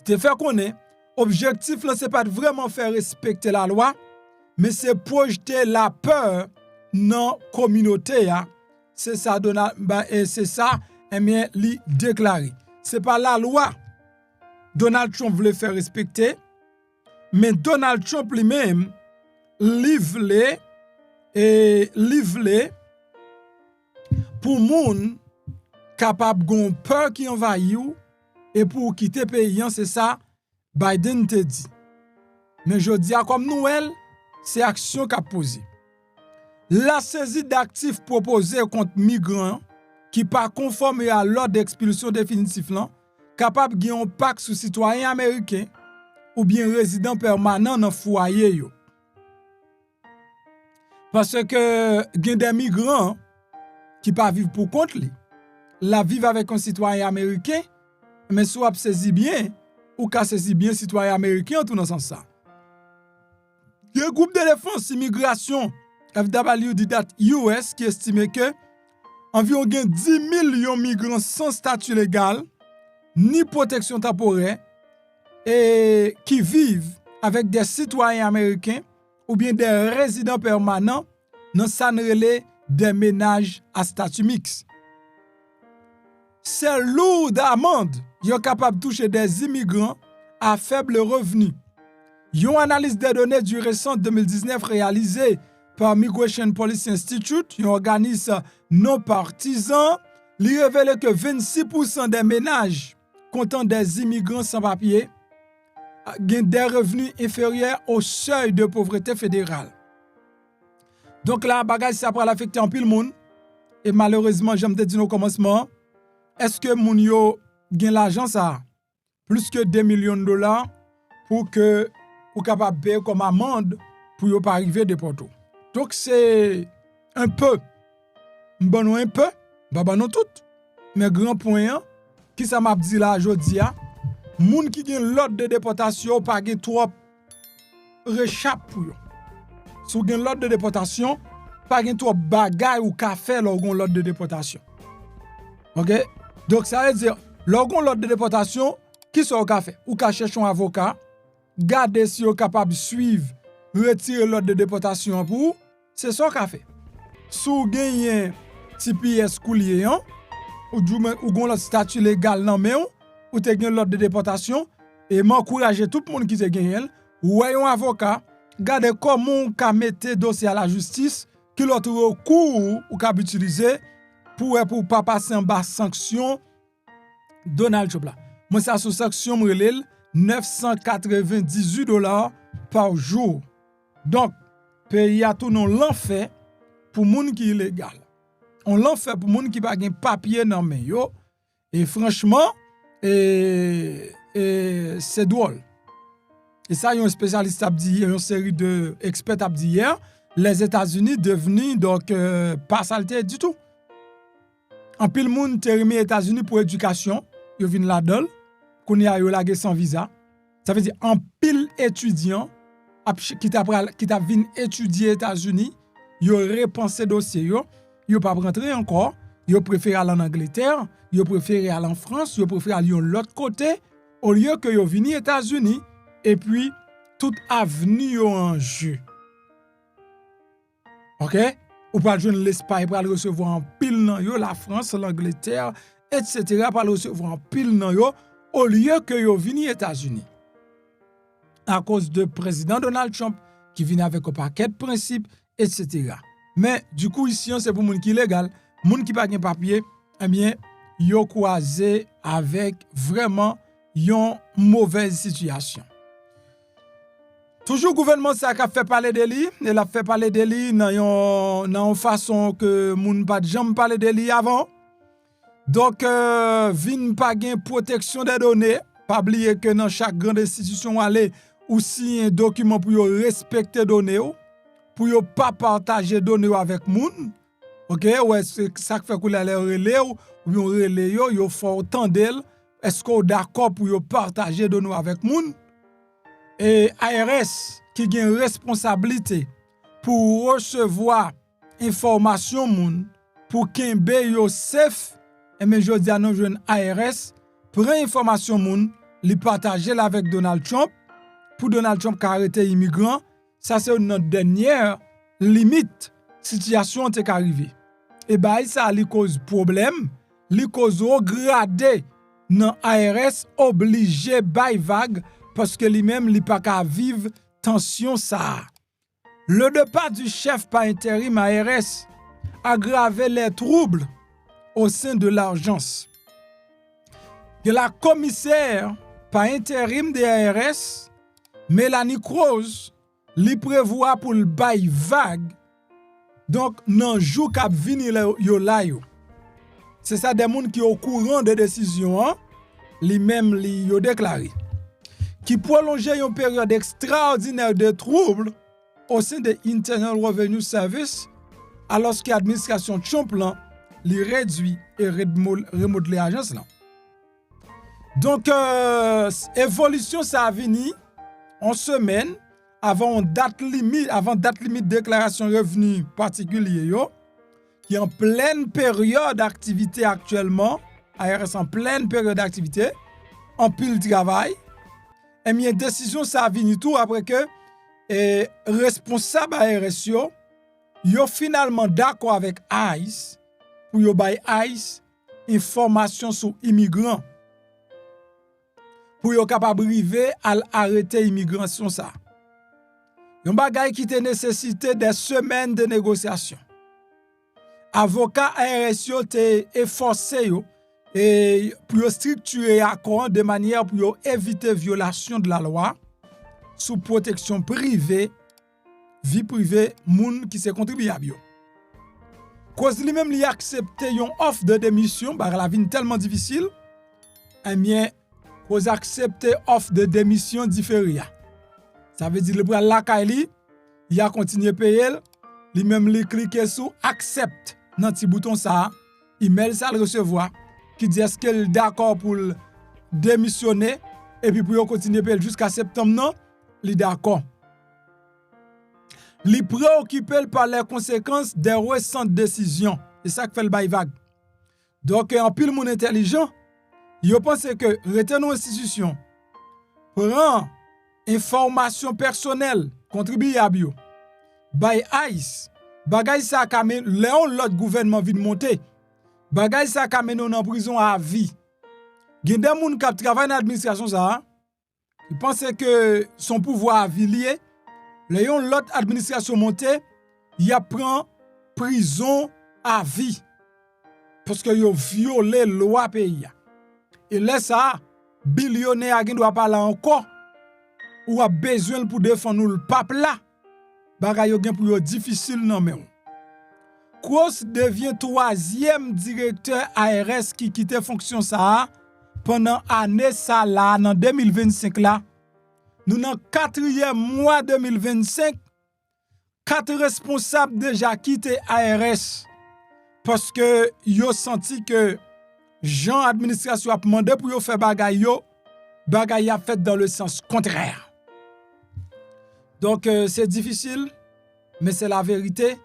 Il te fait connaître. Objectif là c'est pas de vraiment faire respecter la loi mais c'est projeter la peur dans la communauté c'est ça et c'est ça bien li déclaré c'est pas la loi Donald Trump voulait faire respecter mais Donald Trump lui-même livre pour moun capable gon peur qui envahit et pour quitter pays c'est ça Biden te dit. Mais je dis comme Noël, c'est action qu'a posé. La saisie d'actifs proposés contre migrants qui pas conforme à l'ordre d'expulsion définitif là, capable de un pacte sous citoyens américains ou bien résidents permanents dans foyer yo. Parce que gen des migrants qui pas vivre pour compte li. La vivre avec un citoyen américain, mais soit saisi bien ou ka saisi bien citoyen américain tout dans sens ça. Le groupe de défense immigration FWD.US qui estime que environ 10 millions de migrants sans statut légal ni protection temporaire et qui vivent avec des citoyens américains ou bien des résidents permanents dans sanrelé des ménages à statut mixte. C'est lourd d'amende, sont capables de toucher des immigrants à faible revenu. Une analyse des données du récent 2019 réalisée par Migration Policy Institute, un organisme non partisan, lui révèle que 26% des ménages comptant des immigrants sans papier ont des revenus inférieurs au seuil de pauvreté fédérale. Donc là, bagage ça va affecter en pile monde. Et malheureusement, j'aime te dire au commencement, est-ce que moun yo gen l'argent ça plus que 2 millions de dollars pour que ou capable payer comme amende pour yo pas arriver de Porto. Donc c'est un peu bon un peu, ba non tout. Mais grand point qui ça m'a dit là jodi a, moun qui gen l'ordre de déportation pas gen trop réchappe pour yo. Si gen l'ordre de déportation, pas gen trop bagay ou ka fait l'orgon l'ordre de déportation. OK? Donc ça veut dire l'orgon l'ordre de déportation qui sont ka fait ou ka chercher un avocat, garder si vous capable de suivre, retirer l'ordre de déportation pour c'est ça ka fait. Sou gagné TPS coulier ou gon l'autre statut légal nan men ou te gen l'ordre de déportation et m'encourager tout le monde qui te gen ou un avocat, garder comment ka mette dossier à la justice qui l'autre recours ou ka utiliser pour pas passer en bas sanction Donald Trump là. Moi ça sous sanction m'relel $998 par jour. Donc pays a tout non l'enfer pour moun qui illégal. On l'enfer pour moun qui pas gen papier nan men yo et franchement c'est drôle. Et ça, il y a un spécialiste a dit, une série d'experts a dit hier, les États-Unis devenus donc pas saleté du tout. En pile moun te remis États-Unis pour éducation, yo vinn là-dedans, qu'on y a yo lagé sans visa. Ça veut dire en pile étudiant qui t'a vinn étudier États-Unis, yo repensé dossier yo pas rentrer encore, yo préféré aller en Angleterre, yo préféré aller en France, yo préféré aller l'autre côté au lieu que yo vinn États-Unis et puis toute avenue en jeu. OK? Ou pas joindre l'Espagne pour recevoir en pile nan yo, la France, l'Angleterre, etc. pour recevoir en pile nan yo au lieu que yo vini États-Unis. À cause de président Donald Trump qui vient avec un paquet de principes, etc. Mais du coup ici c'est pour moun qui légal, moun qui pas gen papier, eh bien yo croisé avec vraiment une mauvaise situation. Toujours gouvernement ça a fait parler de lui, il a fait parler de lui dans une façon que moun pas jamais parler de lui avant. Donc vinn pas gen protection des données, pas oublier que dans chaque grande institution aller aussi un document pour yo respecter données pour yo pas partager données avec moun. OK, ouais c'est ça fait que les relais ou yo relais yo faut tendel, est-ce qu'on d'accord pour yo partager données avec moun? Et ARS qui a une responsabilité pour recevoir information moun pour kembe yo safe et mais jodi a non jeune ARS prend information moun li partager avec Donald Trump pour Donald Trump qui arrêter immigrant. Ça c'est notre dernière limite situation t'est arrivé. Et bah ça li cause problème, li cause regradé dans ARS obligé bay vague parce que lui-même li pas ka vivre tension ça. Le départ du chef par intérim ARS aggravé les troubles au sein de l'agence. Que la commissaire par intérim de ARS Mélanie Croze li prévoit pour le bay vague. Donc nan jou k'ap vini yo la yo. C'est ça des moun qui au courant de décision li même li yo déclaré qui prolongeait une période extraordinaire de troubles au sein de Internal Revenue Service alors que l'administration Trump li réduit et remodelé l'agence là. Donc évolution ça a venu en semaine avant date limite déclaration revenu particulier yo qui en pleine période d'activité actuellement, ARS en pleine période d'activité, en pile travail. Et bien décision ça a venu tout après que responsable ARS yo finalement d'accord avec ICE pour yo bay ICE information sur immigrants pour yo capable river à arrêter immigration ça. Yon bagay qui te nécessité des semaines de négociation. Avocat ARS yo te efforcé yo et pour structurer accord de manière pour éviter violation de la loi sous protection privée, vie privée moun qui se contribuable yo. Cause li même li accepter yon offre de démission par la vie tellement difficile, eh bien cause accepter offre de démission différée. Ça veut dire le bras la kaili, il a continué payer, li même li cliquer sur accept dans petit bouton ça, email ça le recevoir qui dit est-ce qu'elle d'accord pour démissionner et puis pour continuer payer jusqu'à septembre non, li d'accord. li préoccupé par les conséquences des récentes décisions. C'est ça qui fait le bail vague. Donc, en pile moun intelligent, yo pense que retenir institution, prend information personnelle, contribuable yo, bay ICE, bagay sa kamè, léon l'autre gouvernement vient monter, bagay sa kamè non en prison à vie. Gen des moun qui travaillent dans l'administration ça, il pense que son pouvoir à vie lié, léon l'autre administration monter, il a prend prison à vie. Parce que yo violé loi pays. Et là ça, billionnaire qui doit parler encore ou a besoin pour défendre le peuple là. Bagay yo gen pour yo difficile non mais. Kroos devient 3e directeur ARS qui quitte fonction ça pendant année ça là en 2025 là. Nous dans 4e mois 2025, 4 responsables déjà quitté ARS. Parce que yo senti que Jean administration a demandé pour yo faire bagay a fait dans le sens contraire. Donc c'est difficile, mais c'est la vérité.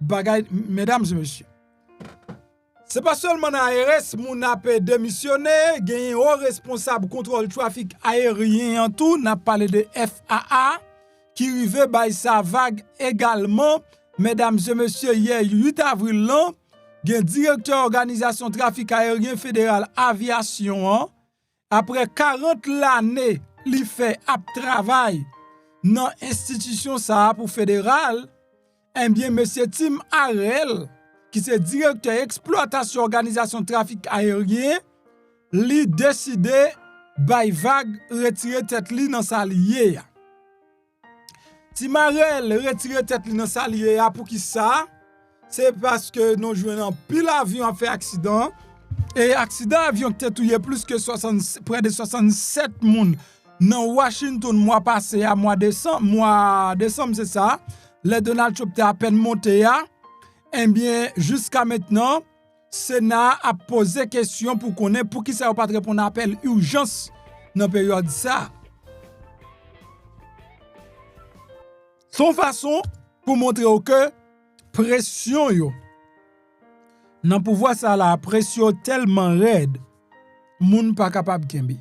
Bagay, mesdames et messieurs. C'est pas seulement dans ARS moun a démissionné, gagné haut responsable contrôle trafic aérien en tout, n'a parlé de FAA qui rive bay sa vague également. Mesdames et messieurs, hier 8 avril là, gen directeur organisation trafic aérien fédéral aviation après 40 l'année li fait ap travail dans institution ça pour fédéral. Eh bien monsieur Tim Harel qui c'est directeur exploitation organisation trafic aérien li décidé bay vague retirer tête li dans sa lié. Tim Harel retirer tête li dans sa lié pour qui ça? C'est parce que nous jouons pile avion a fait accident et accident avion qui tué plus que près de 67 moun dans Washington mois passé à mois décembre c'est ça. Le Donald Trump a à peine monté eh bien jusqu'à maintenant Sénat a posé question pour connaître pour qui ça pas répondre à appel urgence dans période ça. Son façon pour montrer que pression yo nan pouvoir ça la pression tellement raide moun pas capable kembe.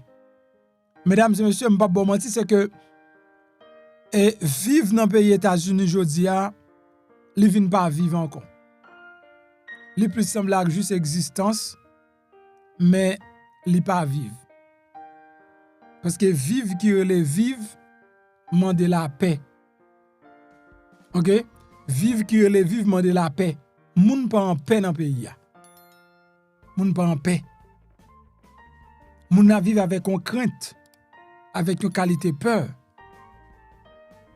Mesdames et messieurs, m'pa bon menti c'est que vivre dans pays États-Unis jodi a li vinn pas vivre encore. Li plus semble à juste existence mais li pas vivre. Parce que vivre qui relève vivre mande la paix. OK? Vive qui relève vivement de la paix. Moun pas en paix dans le pays. Moun pas en paix. Moun na vive avec une crainte, avec une qualité peur.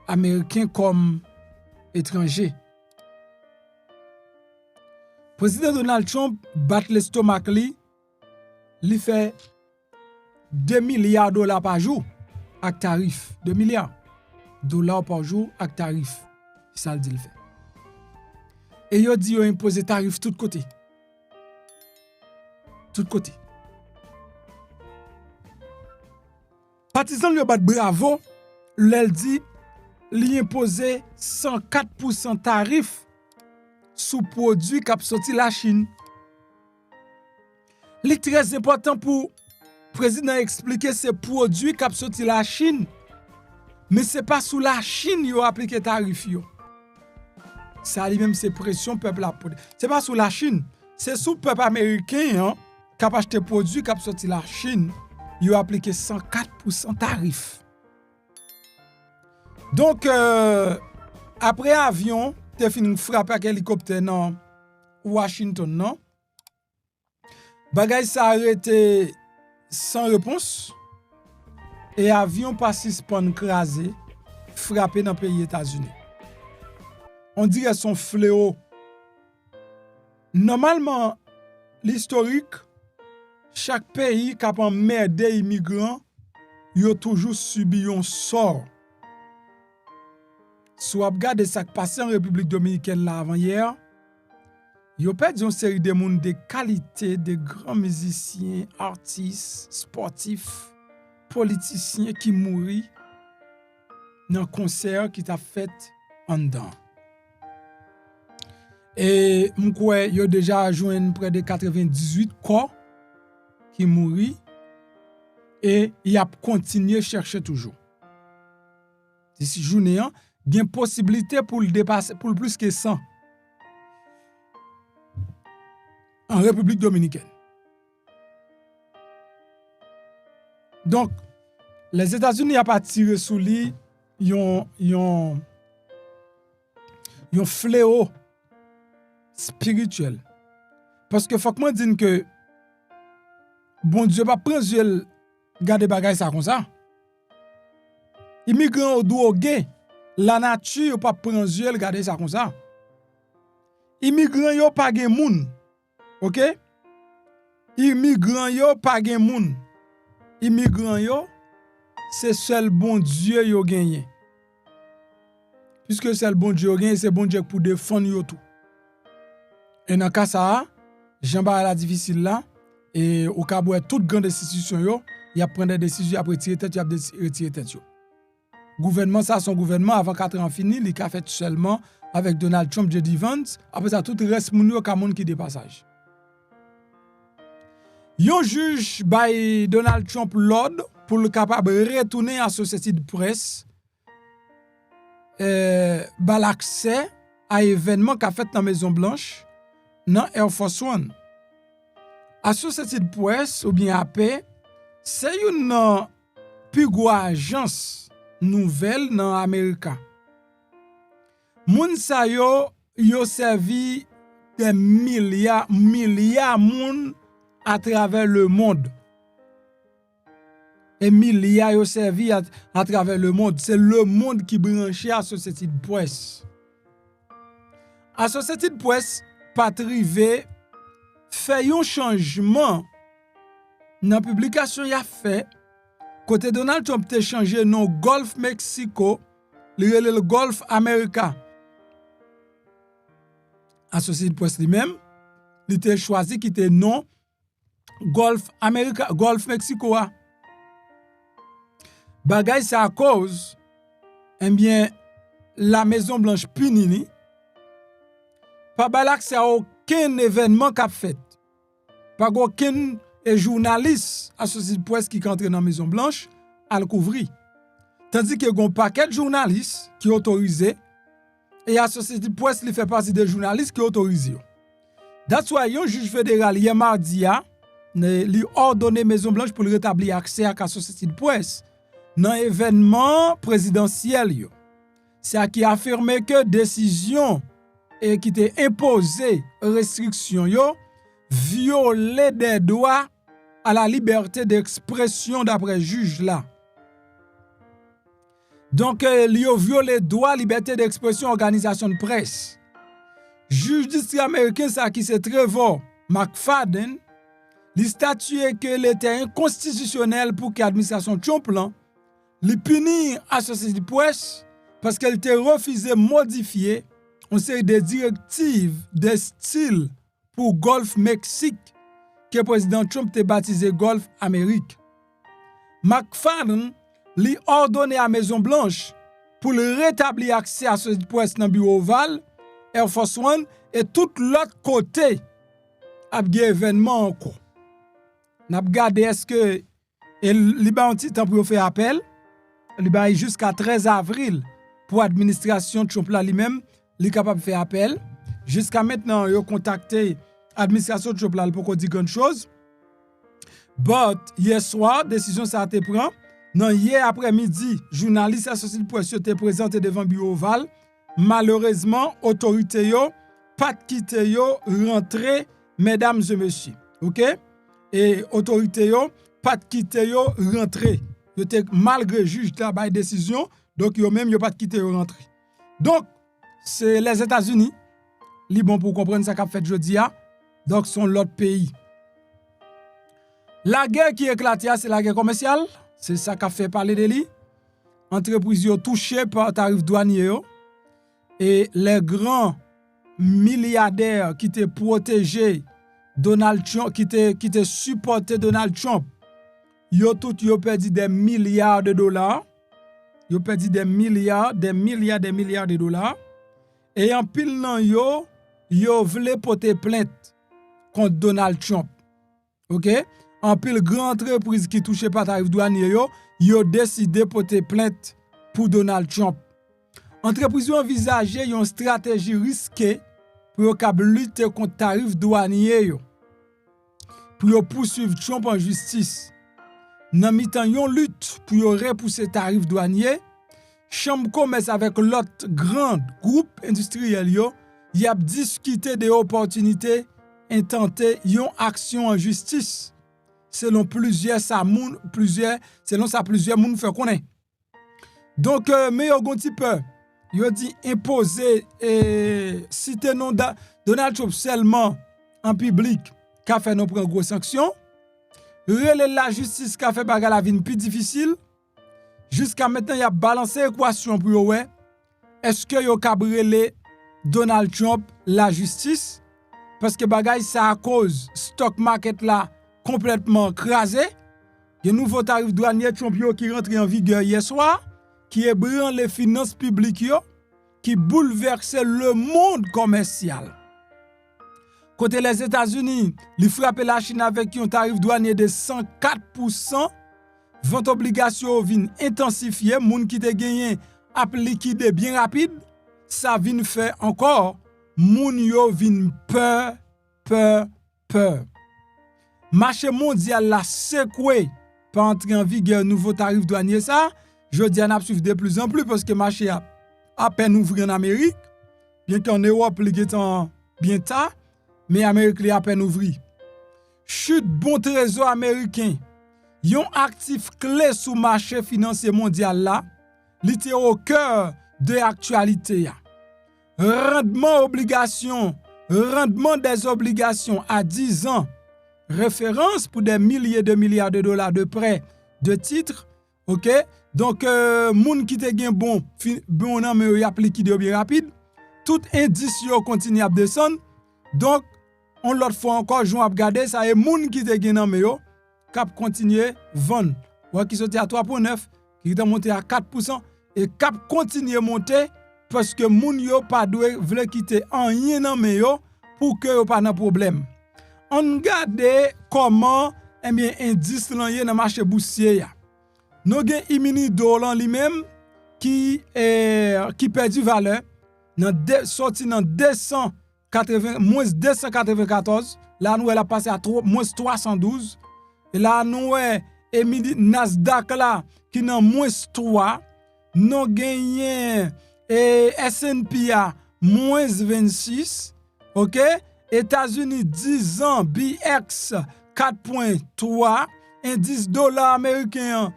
Américain comme étranger. Président Donald Trump bat l'estomac li fait 2 milliards de dollars par jour avec tarif. 2 milliards de dollars par jour avec tarif. Ça le dit le fait. Et yo dit yo impose tarif tout côté. Tout côté. Partisan lui bat bravo, l'el dit li impose 104% tarif sous produit qui sorti la Chine. Li très important pour président expliquer ces produits qui sorti la Chine. Mais c'est pas sous la Chine yo appliqué tarif yo. Ça lui-même c'est pression peuple a poser. C'est pas sous la Chine, c'est sous peuple américain qui a acheté produit qui a sorti la Chine, il a appliqué 104% tarif. Donc après avion, te fin frappé avec hélicoptère dans Washington non. Bagay ça arrêté sans réponse et avion pas suspend crasé, frappé dans le pays États-Unis. On dirait son fléau. Normalement, l'historique, chaque pays qui a emmerdé les immigrants, il a toujours subi un sort. Soit regardez ce qui passé en République dominicaine là avant hier, il a perdu une série de monde de qualité, de grands musiciens, artistes, sportifs, politiciens qui mourent dans un concert qui t'a fait en dedans. Et m'kwe yo déjà joint près de 98 corps qui mouri et y a continué chercher toujours. D'ici journée il y a une possibilité pour le dépasser pour plus que 100 en République dominicaine. Donc les États-Unis a pas tiré sous lui yon fléau spirituel. Parce que faut que moi dise que bon Dieu pas prendre yeux garder bagay ça comme ça. Immigrant au drogué, la nature pas prendre yeux garder ça comme ça. Immigrant yo pas gen moun. OK? Immigrant yo pas gen moun. Immigrant yo c'est seul bon Dieu yo gagné. Puisque c'est le bon Dieu yo gagné, c'est bon Dieu pour défendre yo tout. Et dans cas ça, Jean-Baptiste la difficile là et au cas où toute grande institution yo, il a prendre des décisions après tirer tête, il a retirer tête yo. Gouvernement ça son gouvernement avant 4 ans fini, il a fait seulement avec Donald Trump, J.D. Vance, après ça tout reste moun yo ka moun qui de passage. Yon juge by Donald Trump l'ordre pour le capable retourner à société de presse l'accès à événement qu'a fait dans Maison Blanche dans Air Force One. Associated Press ou bien AP, c'est une plus grosse agence nouvelle dans l'Amérique. Moun sa yo servi des milliards moun à travers le monde. Et milliards yo servi à travers le monde. C'est le monde qui branché à Associated Press. Associated Press pas trivé fait un changement dans la publication y a fait côté Donald Trump a changé nom Gulf Mexico le Gulf America. Associated Press lui-même il a choisi qui était nom Gulf America Gulf Mexico. Bagay ça à cause eh bien la Maison Blanche punini pas l'accès à aucun événement qu'a fait. Pas aucun journaliste associé de presse qui entre dans la Maison Blanche à le couvrir. Tandis que un paquet de journalistes qui autorisé et associé de presse li fait partie des journalistes qui autorisé. That's why un juge fédéral hier mardi li ordonné Maison Blanche pour rétablir accès à la société de presse dans événement présidentiel. C'est à qui affirmé que décision et qui était imposé restriction violer des droits à la liberté d'expression d'après juge là. Donc il a violé droit à la liberté d'expression organisation de presse. Juge district américain ça qui c'est Trevor McFadden, il statué que l'était inconstitutionnel pour que l'administration Trump li punir Associated Press parce qu'elle était refusé modifier une série de directives de style pour Gulf Mexique que le président Trump a baptisé Gulf Amérique. McFadden lui ordonné à Maison Blanche pour le rétablir accès à Associated Press dans le bureau Oval, Air Force One et tout l'autre côté à événement en cours. N'a regardé est-ce que il ba un petit temps pour faire appel, il ba jusqu'à 13 avril pour administration Trump là lui-même, il est capable de faire appel. Jusqu'à maintenant, il a contacté l'administration Trump là pour dire quelque chose. But hier soir, décision ça a été prise. Non, hier après-midi, journaliste associé de presse était présenté devant le bureau Oval. Malheureusement, autorité yo pas quitter yo rentrer mesdames et messieurs. OK? Et autorité yo pas quitter yo rentrer. Yo te malgré juge la bail décision, donc yo même yo pas quitter yo rentrer. Donc c'est les États-Unis li bon pour comprendre ça qu'a fait jodi a. Donc sont l'autre pays. La guerre qui éclate c'est la guerre commerciale, c'est ça qu'a fait parler de lui. Entreprises yo touchées par tarif douanier yo. Et les grands milliardaires qui étaient protégés Donald Trump, qui étaient supporté Donald Trump, yo perdu des milliards de dollars. Yo perdu des milliards de dollars. Et en pile nan yo yo vle porter plainte contre Donald Trump. OK? En pile grande entreprise qui touche pas tarif douanier yo décidé porter plainte pour Donald Trump. Entreprise yo envisage une stratégie risquée pour lutter contre tarif douanier yo. Pour poursuivre Trump en justice. Nan mitan yon lutte pour repousser tarif douanier, Chambre commerce avec l'autre grand groupe industriel y a discuté des opportunités intenter yon action en justice. Selon plusieurs moun fait connaître. Donc mais yon gon ti peu yo dit imposer citer non Donald Trump seulement en public qu'a fait non prend gros sanction. Relè la justice qu'a fait bagarre la vie plus difficile. Jusqu'à maintenant, il a balancé l'équation pour yo ouais. Est-ce que yo ka brele Donald Trump la justice? Parce que bagay ça à cause stock market là complètement crasé. Il y a nouveau tarif douanier Trump yo qui rentre en vigueur hier soir, qui ébranle les finances publiques yo, qui bouleverse le monde commercial. Côté les États-Unis, ils frappent la Chine avec un tarif douanier de 104%. Vente obligation vient intensifier, moun qui te gagné ap liquider bien rapide, ça vient faire encore moun yo vient peur. Marché mondial la secoué pour entrer en vigueur nouveau tarif douanier ça, je dis on a suivi de plus en plus parce que marché a à peine ouvert en Amérique, bien qu'en Europe il est bien tard, mais Amérique a à peine ouvert. Chute bon trésor américain. Yon actif clé sous marché financier mondial là, li te au cœur de l'actualité. Rendement des obligations à 10 ans, référence pour des milliers de milliards de dollars de prêts de titres, OK? Donc moun qui te gen bon nan me y applique de bien rapide, tout indice yo continue à descendre. Donc on l'autre fois encore joun ap gade ça et moun qui te gen nan me yo cap continuer vendre ou qui sorti à 3.9 qui est monté à 4% et cap continuer monter parce que moun yo pas doit vle quitter en rien nan me yo pour que yo pas nan problème. On regarde comment indice lan yé dans marché boursier ya. Nou gen imini dollar lui-même qui perdu valeur sorti dans 294 là nous elle a passé à moins 312. Et là, nous avons Nasdaq là, qui nan moins 3. Nous gagnons S&P à moins 26. OK? États-Unis 10 ans, BX 4.3. Indice dollar américain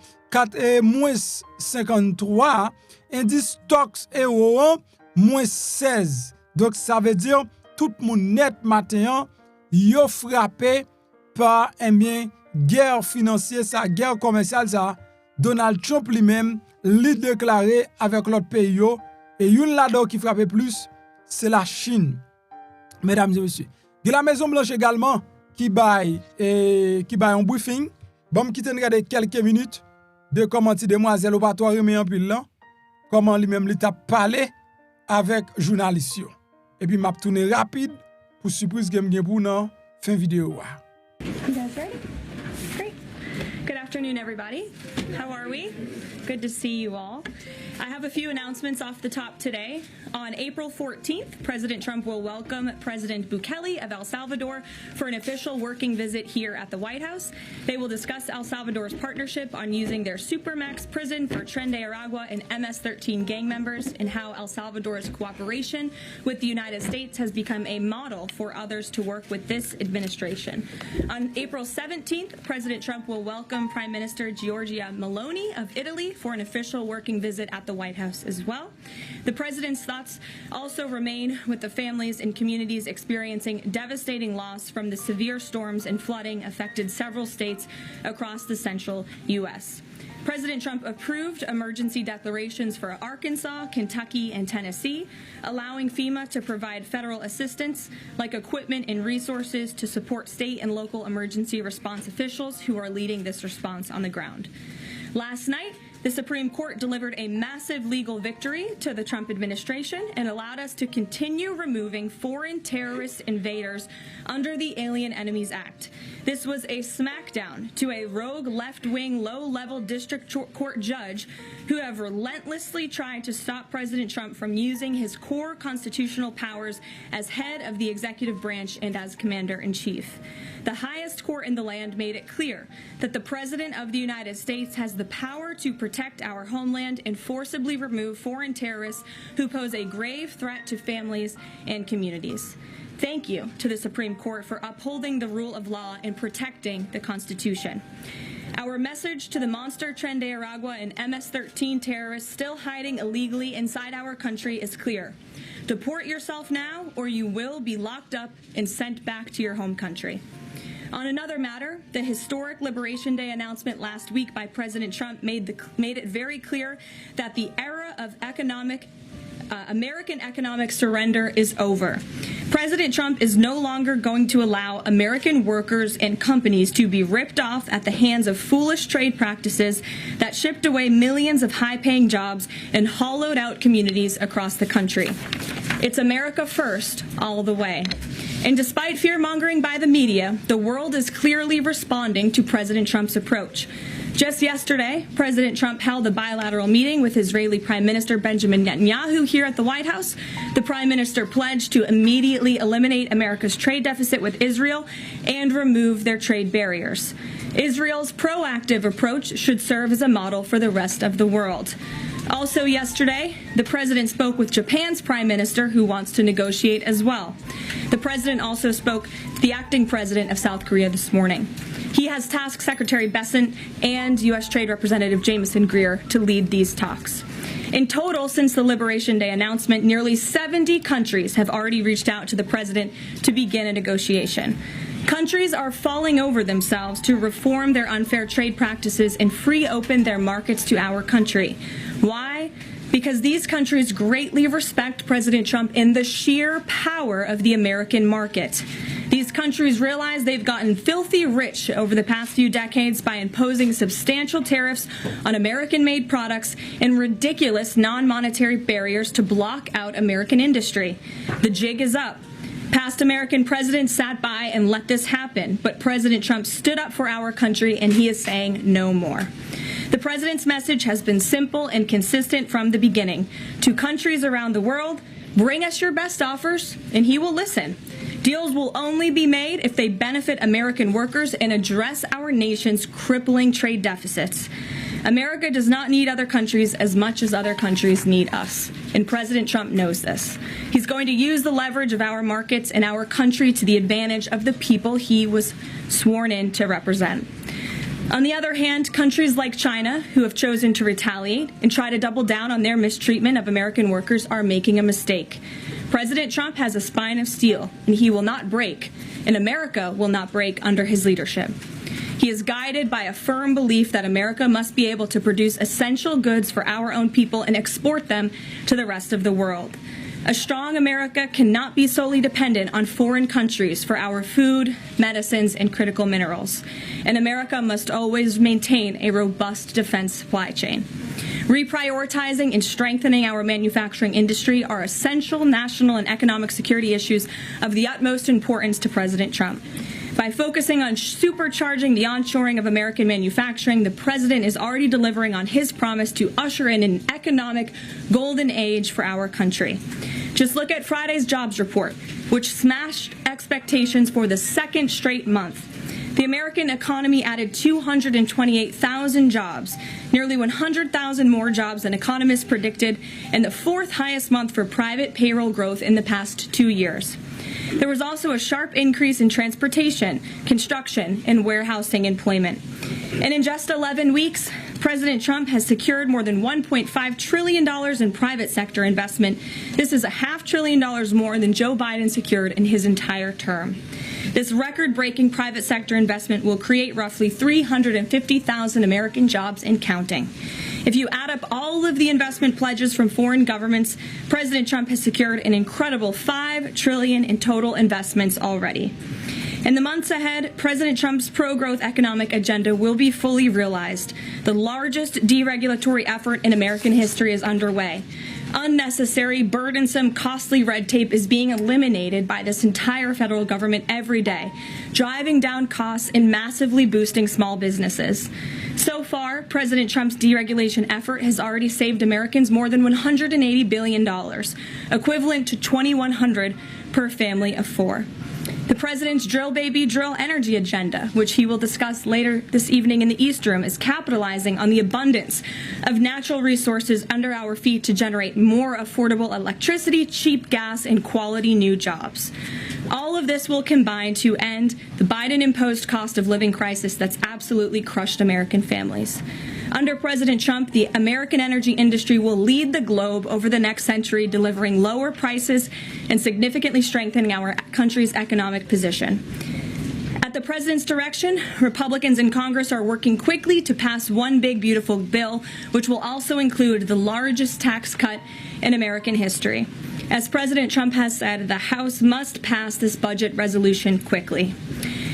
moins 53. Indice stocks euro moins 16. Donc, ça veut dire tout le monde net matin, yo frappé par guerre financière, ça, guerre commerciale, ça, Donald Trump lui-même l'a déclaré avec l'autre pays. Et une là-dedans qui frappe plus, c'est la Chine. Mesdames et messieurs. De la Maison Blanche également, qui baille un briefing. Bon, qui te regarder quelques minutes de comment ti demoiselle ou pas toi remet en pile là. Comment lui-même lui t'a parlé avec journaliste. Et puis m'a tourner rapide pour surprise que m'gen pour nan fin vidéo. You guys ready? Great. Good afternoon, everybody. How are we? Good to see you all. I have a few announcements off the top today. On April 14th, President Trump will welcome President Bukele of El Salvador for an official working visit here at the White House. They will discuss El Salvador's partnership on using their Supermax prison for Tren de Aragua and MS-13 gang members and how El Salvador's cooperation with the United States has become a model for others to work with this administration. On April 17th, President Trump will welcome Prime Minister Giorgia Meloni of Italy for an official working visit at the White House as well. The president's thoughts also remain with the families and communities experiencing devastating loss from the severe storms and flooding affected several states across the central U.S. President Trump approved emergency declarations for Arkansas, Kentucky, and Tennessee, allowing FEMA to provide federal assistance like equipment and resources to support state and local emergency response officials who are leading this response on the ground. Last night, the Supreme Court delivered a massive legal victory to the Trump administration and allowed us to continue removing foreign terrorist invaders under the Alien Enemies Act. This was a smackdown to a rogue left-wing, low-level district court judge who have relentlessly tried to stop President Trump from using his core constitutional powers as head of the executive branch and as commander-in-chief. The highest court in the land made it clear that the President of the United States has the power to protect our homeland and forcibly remove foreign terrorists who pose a grave threat to families and communities. Thank you to the Supreme Court for upholding the rule of law and protecting the Constitution. Our message to the monster Tren de Aragua and MS-13 terrorists still hiding illegally inside our country is clear. Deport yourself now, or you will be locked up and sent back to your home country. On another matter, the historic Liberation Day announcement last week by President Trump made it very clear that the era of American economic surrender is over. President Trump is no longer going to allow American workers and companies to be ripped off at the hands of foolish trade practices that shipped away millions of high-paying jobs and hollowed out communities across the country. It's America first, all the way. And despite fear-mongering by the media, the world is clearly responding to President Trump's approach. Just yesterday, President Trump held a bilateral meeting with Israeli Prime Minister Benjamin Netanyahu here at the White House. The Prime Minister pledged to immediately eliminate America's trade deficit with Israel and remove their trade barriers. Israel's proactive approach should serve as a model for the rest of the world. Also yesterday, the president spoke with Japan's prime minister, who wants to negotiate as well. The president also spoke to the acting president of South Korea this morning. He has tasked Secretary Bessent and U.S. Trade Representative Jamieson Greer to lead these talks. In total, since the Liberation Day announcement, nearly 70 countries have already reached out to the president to begin a negotiation. Countries are falling over themselves to reform their unfair trade practices and free open their markets to our country. Why? Because these countries greatly respect President Trump in the sheer power of the American market. These countries realize they've gotten filthy rich over the past few decades by imposing substantial tariffs on American-made products and ridiculous non-monetary barriers to block out American industry. The jig is up. Past American presidents sat by and let this happen, but President Trump stood up for our country, and he is saying no more. The president's message has been simple and consistent from the beginning. To countries around the world, bring us your best offers, and he will listen. Deals will only be made if they benefit American workers and address our nation's crippling trade deficits. America does not need other countries as much as other countries need us, and President Trump knows this. He's going to use the leverage of our markets and our country to the advantage of the people he was sworn in to represent. On the other hand, countries like China, who have chosen to retaliate and try to double down on their mistreatment of American workers, are making a mistake. President Trump has a spine of steel, and he will not break, and America will not break under his leadership. He is guided by a firm belief that America must be able to produce essential goods for our own people and export them to the rest of the world. A strong America cannot be solely dependent on foreign countries for our food, medicines, and critical minerals. And America must always maintain a robust defense supply chain. Reprioritizing and strengthening our manufacturing industry are essential national and economic security issues of the utmost importance to President Trump. By focusing on supercharging the onshoring of American manufacturing, the president is already delivering on his promise to usher in an economic golden age for our country. Just look at Friday's jobs report, which smashed expectations for the second straight month. The American economy added 228,000 jobs, nearly 100,000 more jobs than economists predicted, and the fourth highest month for private payroll growth in the past 2 years. There was also a sharp increase in transportation, construction, and warehousing employment. And in just 11 weeks, President Trump has secured more than $1.5 trillion in private sector investment. This is $500 billion more than Joe Biden secured in his entire term. This record-breaking private sector investment will create roughly 350,000 American jobs and counting. If you add up all of the investment pledges from foreign governments, President Trump has secured an incredible $5 trillion in total investments already. In the months ahead, President Trump's pro-growth economic agenda will be fully realized. The largest deregulatory effort in American history is underway. Unnecessary, burdensome, costly red tape is being eliminated by this entire federal government every day, driving down costs and massively boosting small businesses. So far, President Trump's deregulation effort has already saved Americans more than $180 billion, equivalent to $2,100 per family of 4. The president's drill baby drill energy agenda, which he will discuss later this evening in the East Room, is capitalizing on the abundance of natural resources under our feet to generate more affordable electricity, cheap gas, and quality new jobs. All of this will combine to end the Biden-imposed cost of living crisis that's absolutely crushed American families. Under President Trump, the American energy industry will lead the globe over the next century, delivering lower prices and significantly strengthening our country's economic position. At the president's direction, Republicans in Congress are working quickly to pass one big, beautiful bill, which will also include the largest tax cut in American history. As President Trump has said, the House must pass this budget resolution quickly.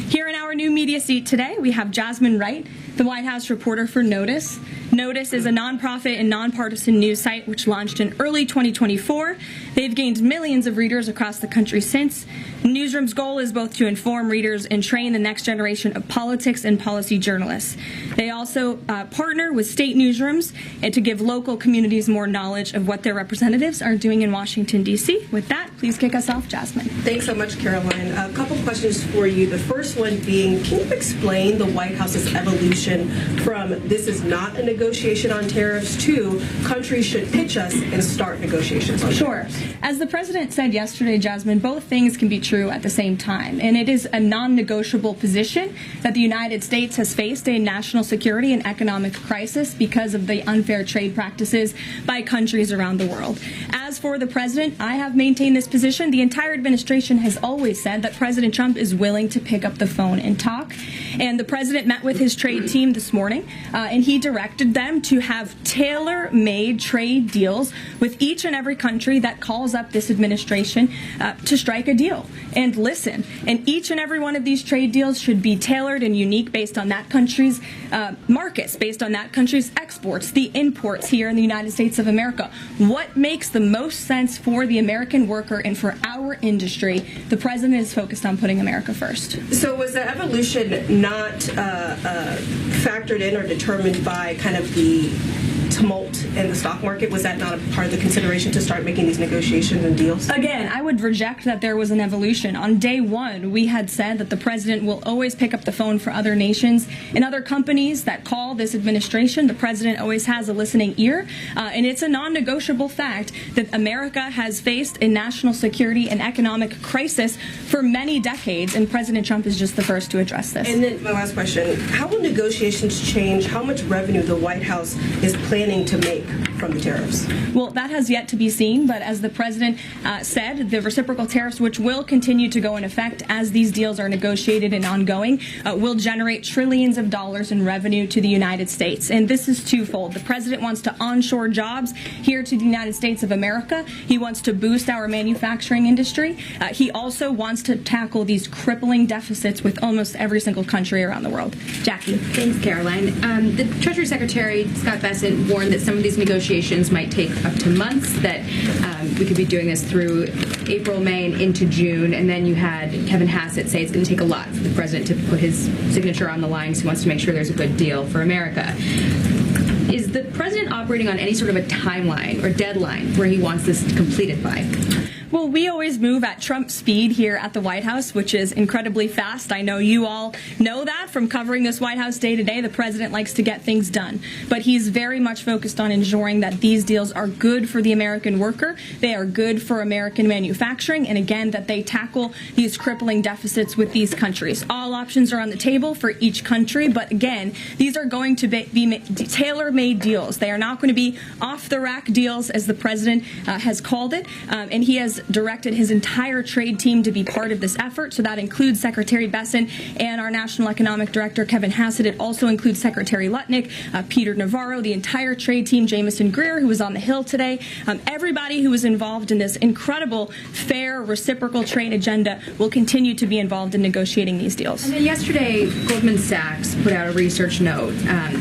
Here in our new media seat today, we have Jasmine Wright, the White House reporter for Notice. Notice is a nonprofit and nonpartisan news site which launched in early 2024. They've gained millions of readers across the country since. The newsroom's goal is both to inform readers and train the next generation of politics and policy journalists. They also partner with state newsrooms and to give local communities more knowledge of what their representatives are doing in Washington, D.C. With that, please kick us off, Jasmine. Thanks so much, Caroline. A couple questions for you. The first one being, can you explain the White House's evolution from this is not a negotiation on tariffs to countries should pitch us and start negotiations on tariffs? Sure. As the president said yesterday, Jasmine, both things can be true at the same time. And it is a non-negotiable position that the United States has faced a national security and economic crisis because of the unfair trade practices by countries around the world. As for the president, I have maintained this position. The entire administration has always said that President Trump is willing to pick up the phone and talk. And the president met with his trade team this morning, and he directed them to have tailor-made trade deals with each and every country that calls up this administration to strike a deal and listen. And each and every one of these trade deals should be tailored and unique based on that country's markets, based on that country's exports, the imports here in the United States of America. What makes the most sense for the American worker and for our industry? The president is focused on putting America first. So was the evolution not factored in or determined by kind of the tumult in the stock market? Was that not a part of the consideration to start making these negotiations and deals? Again, I would reject that there was an evolution. On day one, we had said that the president will always pick up the phone for other nations and other companies that call this administration. The president always has a listening ear, and it's a non-negotiable fact that America has faced a national security and economic crisis for many decades, and President Trump is just the first to address this. And then my last question, how will negotiations change how much revenue the White House is planning to make from the tariffs? Well, that has yet to be seen, but as the president said, the reciprocal tariffs, which will continue to go in effect as these deals are negotiated and ongoing, will generate trillions of dollars in revenue to the United States. And this is twofold. The president wants to onshore jobs here to the United States of America. He wants to boost our manufacturing industry. He also wants to tackle these crippling deficits with almost every single country around the world. Jackie. Thanks, Caroline. The Treasury Secretary, Scott Bessent, warned that some of these negotiations might take up to months, that we could be doing this through April, May, and into June. And then you had Kevin Hassett say it's going to take a lot for the president to put his signature on the line because he wants to make sure there's a good deal for America. Is the president operating on any sort of a timeline or deadline where he wants this completed by? Well, we always move at Trump speed here at the White House, which is incredibly fast. I know you all know that from covering this White House day to day. The president likes to get things done, but he's very much focused on ensuring that these deals are good for the American worker. They are good for American manufacturing, and again, that they tackle these crippling deficits with these countries. All options are on the table for each country, but again, these are going to be tailor-made deals. They are not going to be off-the-rack deals, as the president has called it, and he has directed his entire trade team to be part of this effort. So that includes Secretary Bessent and our National Economic Director, Kevin Hassett. It also includes Secretary Lutnick, Peter Navarro, the entire trade team, Jamison Greer, who was on the Hill today. Everybody who was involved in this incredible, fair, reciprocal trade agenda will continue to be involved in negotiating these deals. And then yesterday, Goldman Sachs put out a research note.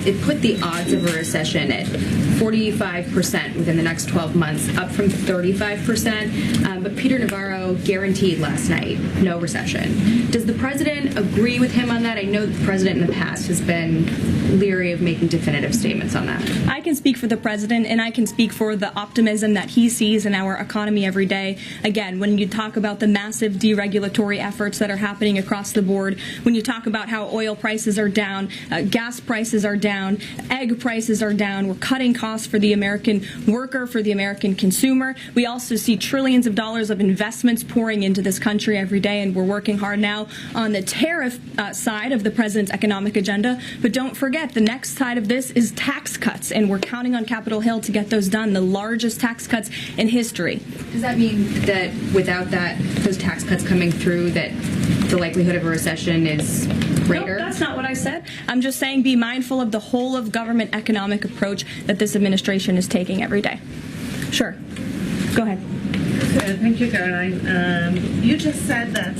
It put the odds of a recession at 45% within the next 12 months, up from 35%. But Peter Navarro guaranteed last night no recession. Does the president agree with him on that? I know the president in the past has been leery of making definitive statements on that. I can speak for the president, and I can speak for the optimism that he sees in our economy every day. Again, when you talk about the massive deregulatory efforts that are happening across the board, when you talk about how oil prices are down, gas prices are down, egg prices are down, we're cutting costs for the American worker, for the American consumer. We also see trillions of dollars of investments pouring into this country every day, and we're working hard now on the tariff side of the president's economic agenda. But don't forget, the next side of this is tax cuts, and we're counting on Capitol Hill to get those done, the largest tax cuts in history. Does that mean that without those tax cuts coming through, that the likelihood of a recession is greater? No, that's not what I said. I'm just saying be mindful of the whole of government economic approach that this administration is taking every day. Sure. Go ahead. Thank you, Caroline. You just said that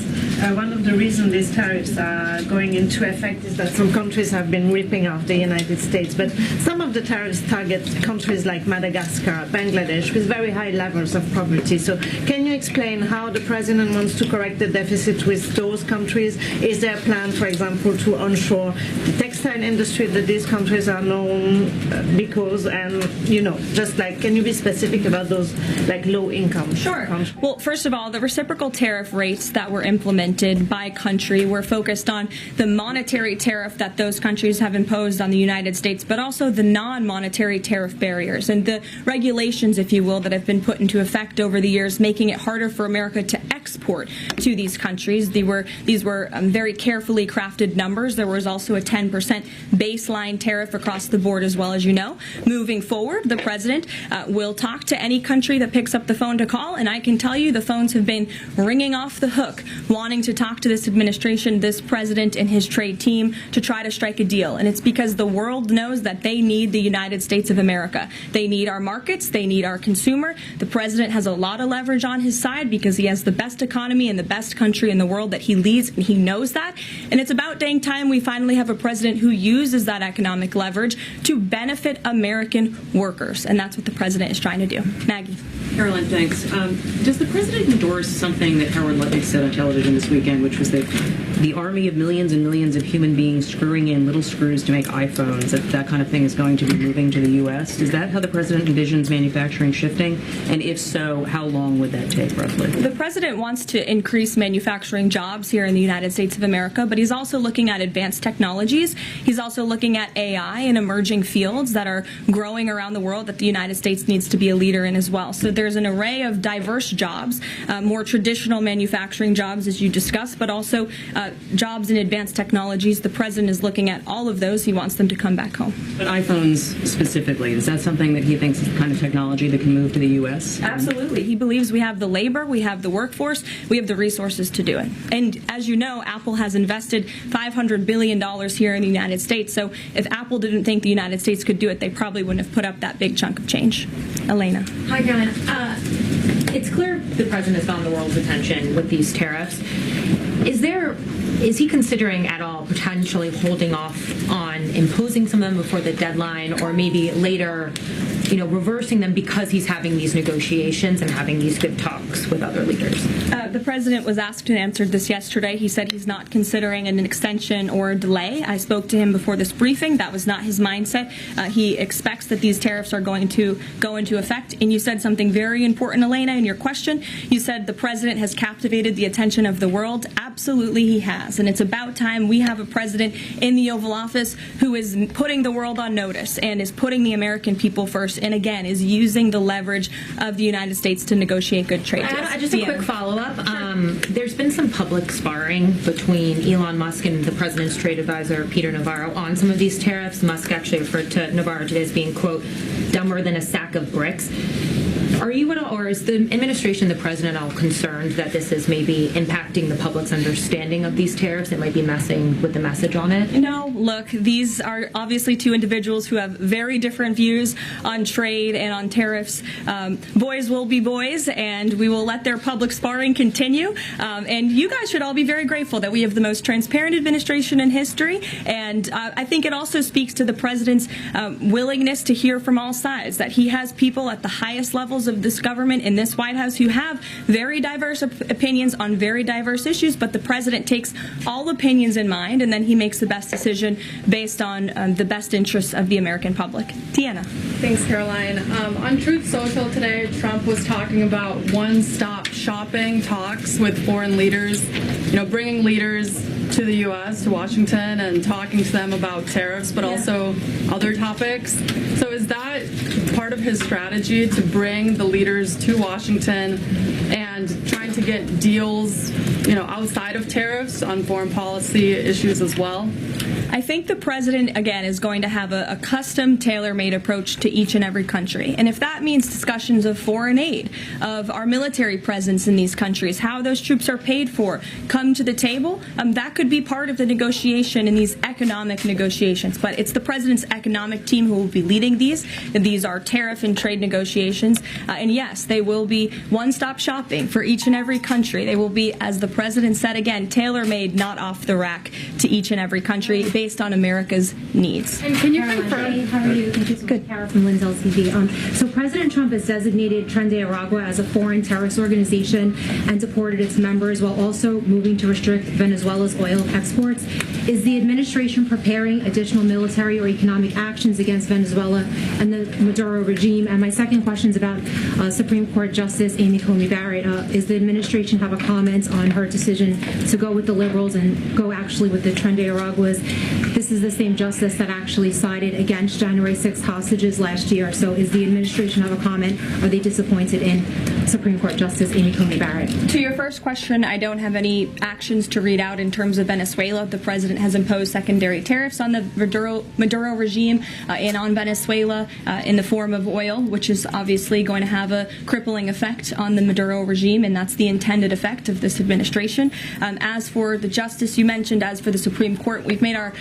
one of the reasons these tariffs are going into effect is that some countries have been ripping off the United States, but some of the tariffs target countries like Madagascar, Bangladesh, with very high levels of poverty. So can you explain how the president wants to correct the deficit with those countries? Is there a plan, for example, to onshore the textile industry that these countries are known because, and, you know, just like, can you be specific about those, like, low-income Sure. countries? Well, first of all, the reciprocal tariff rates that were implemented by country were focused on the monetary tariff that those countries have imposed on the United States, but also the non-monetary tariff barriers and the regulations, if you will, that have been put into effect over the years, making it harder for America to export to these countries. These were very carefully crafted numbers. There was also a 10% baseline tariff across the board, as well, as you know. Moving forward, the president will talk to any country that picks up the phone to call, and I can tell you the phones have been ringing off the hook, wanting to talk to this administration, this president, and his trade team to try to strike a deal. And it's because the world knows that they need the United States of America. They need our markets. They need our consumer. The president has a lot of leverage on his side because he has the best economy and the best country in the world that he leads, and he knows that. And it's about dang time we finally have a president who uses that economic leverage to benefit American workers. And that's what the president is trying to do. Maggie. Caroline, thanks. Does the president endorse something that Howard Lutnick said on television this weekend, which was that the army of millions and millions of human beings screwing in little screws to make iPhones, that kind of thing is going to be moving to the U.S.? Is that how the president envisions manufacturing shifting? And if so, how long would that take, roughly? The president wants to increase manufacturing jobs here in the United States of America, but he's also looking at advanced technologies. He's also looking at AI and emerging fields that are growing around the world that the United States needs to be a leader in as well. So there's an array of diverse jobs, more traditional manufacturing jobs, as you discussed, but also jobs in advanced technologies. The president is looking at all of those. He wants them to come back home. But iPhones specifically, is that something that he thinks is the kind of technology that can move to the U.S.? Absolutely. He believes we have the labor, we have the workforce, we have the resources to do it. And as you know, Apple has invested $500 billion here in the United States. So if Apple didn't think the United States could do it, they probably wouldn't have put up that big chunk of change. Elena. Hi, Caroline. It's clear the president has gotten the world's attention with these tariffs. Is he considering at all potentially holding off on imposing some of them before the deadline, or maybe later, reversing them because he's having these negotiations and having these good talks with other leaders? The president was asked and answered this yesterday. He said he's not considering an extension or a delay. I spoke to him before this briefing. That was not his mindset. He expects that these tariffs are going to go into effect. And you said something very important, Elena, in your question. You said the president has captivated the attention of the world. Absolutely, he has. And it's about time we have a president in the Oval Office who is putting the world on notice and is putting the American people first, and again, is using the leverage of the United States to negotiate good trade deals. Just a quick follow-up. There's been some public sparring between Elon Musk and the president's trade advisor, Peter Navarro, on some of these tariffs. Musk actually referred to Navarro today as being, quote, dumber than a sack of bricks. Are you at all, or is the administration, the president, at all concerned that this is maybe impacting the public's understanding of these tariffs? It might be messing with the message on it? No, look, these are obviously two individuals who have very different views on trade and on tariffs. Boys will be boys, and we will let their public sparring continue. And you guys should all be very grateful that we have the most transparent administration in history. And I think it also speaks to the president's willingness to hear from all sides, that he has people at the highest levels of this government in this White House who have very diverse opinions on very diverse issues, but the president takes all opinions in mind, and then he makes the best decision based on the best interests of the American public. Tiana. Thanks, Caroline. On Truth Social today, Trump was talking about one-stop shopping talks with foreign leaders, bringing leaders to the U.S., to Washington, and talking to them about tariffs, but also other topics. So is that part of his strategy to bring the leaders to Washington and trying to get deals, outside of tariffs on foreign policy issues as well? I think the president, again, is going to have a custom, tailor-made approach to each and every country. And if that means discussions of foreign aid, of our military presence in these countries, how those troops are paid for, come to the table, that could be part of the negotiation in these economic negotiations. But it's the president's economic team who will be leading these. These are tariff and trade negotiations. And yes, they will be one-stop shopping for each and every country. They will be, as the president said again, tailor-made, not off the rack, to each and every country based on America's needs. And can you confirm? How are you? Thank you so much, Kara from Lynn's LTV. So President Trump has designated Tren de Aragua as a foreign terrorist organization and deported its members while also moving to restrict Venezuela's oil exports. Is the administration preparing additional military or economic actions against Venezuela and the Maduro regime? And my second question is about Supreme Court Justice Amy Coney Barrett. Is the administration have a comment on her decision to go with the liberals and go actually with the Tren de Araguas? This is the same justice that actually sided against January 6th hostages last year. So is the administration have a comment? Are they disappointed in Supreme Court Justice Amy Coney Barrett? To your first question, I don't have any actions to read out in terms of Venezuela. The president has imposed secondary tariffs on the Maduro regime and on Venezuela in the form of oil, which is obviously going to have a crippling effect on the Maduro regime, and that's the intended effect of this administration. As for the justice you mentioned, as for the Supreme Court, we've made our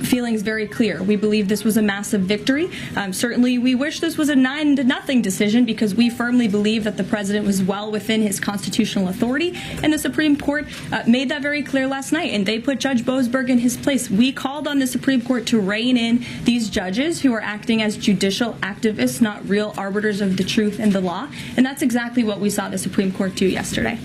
feelings very clear. We believe this was a massive victory. Certainly, we wish this was a 9-0 decision because we firmly believe that the president was well within his constitutional authority, and the Supreme Court made that very clear last night, and they put Judge Boasberg in his place. We called on the Supreme Court to rein in these judges who are acting as judicial activists, not real arbiters of the truth and the law, and that's exactly what we saw the Supreme Court do yesterday.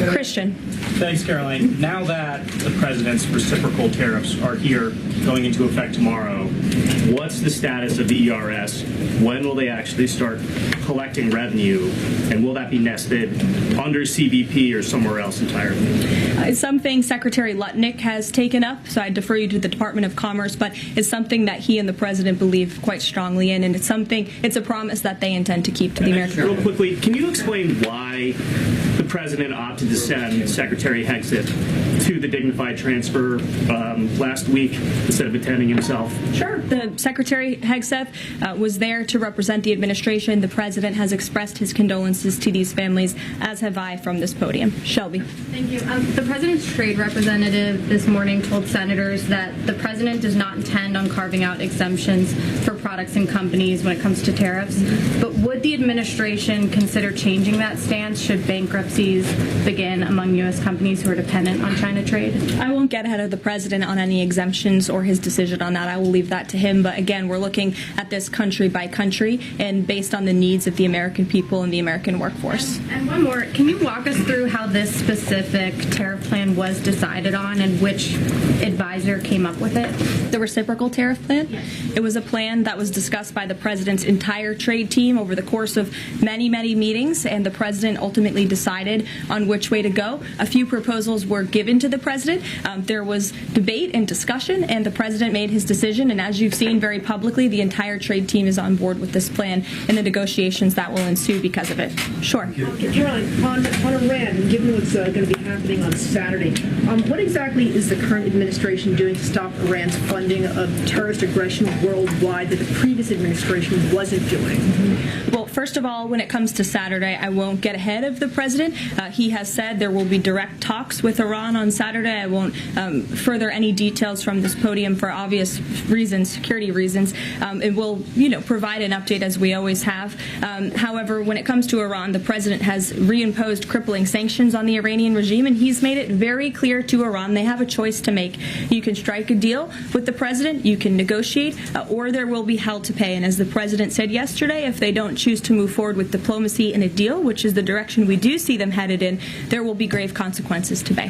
Christian. Thanks, Caroline. Now that the president's reciprocal tariffs are here, going into effect tomorrow, what's the status of the ERS? When will they actually start collecting revenue? And will that be nested under CBP or somewhere else entirely? It's something Secretary Lutnick has taken up, so I defer you to the Department of Commerce, but it's something that he and the president believe quite strongly in, and it's a promise that they intend to keep to the American people. Real quickly, can you explain why the president opted to send Secretary Hegseth to the dignified transfer last week instead of attending himself? Sure. The Secretary Hegseth was there to represent the administration. The president has expressed his condolences to these families, as have I from this podium. Shelby. Thank you. The president's trade representative this morning told senators that the president does not intend on carving out exemptions for products and companies when it comes to tariffs. But would the administration consider changing that stance should bankruptcies begin among U.S. companies who are dependent on China trade? I won't get ahead of the president on any exemptions or his decision on that. I will leave that to him. But again, we're looking at this country by country and based on the needs of the American people and the American workforce. And one more. Can you walk us through how this specific tariff plan was decided on and which advisor came up with it? The reciprocal tariff plan? Yes. It was a plan that was discussed by the president's entire trade team over the course of many, many meetings, and the president ultimately decided on which way to go. A few proposals were given to the president. There was debate and discussion, and the president made his decision. And as you've seen very publicly, the entire trade team is on board with this plan and the negotiations that will ensue because of it. Sure. Caroline, on Iran, given what's going to be happening on Saturday, what exactly is the current administration doing to stop Iran's funds funding of terrorist aggression worldwide that the previous administration wasn't doing? Well, first of all, when it comes to Saturday, I won't get ahead of the president. He has said there will be direct talks with Iran on Saturday. I won't further any details from this podium for obvious reasons, security reasons. And we'll, provide an update as we always have. However, when it comes to Iran, the president has reimposed crippling sanctions on the Iranian regime, and he's made it very clear to Iran they have a choice to make. You can strike a deal with the president, you can negotiate, or there will be hell to pay. And as the president said yesterday, if they don't choose to move forward with diplomacy and a deal, which is the direction we do see them headed in, there will be grave consequences to pay.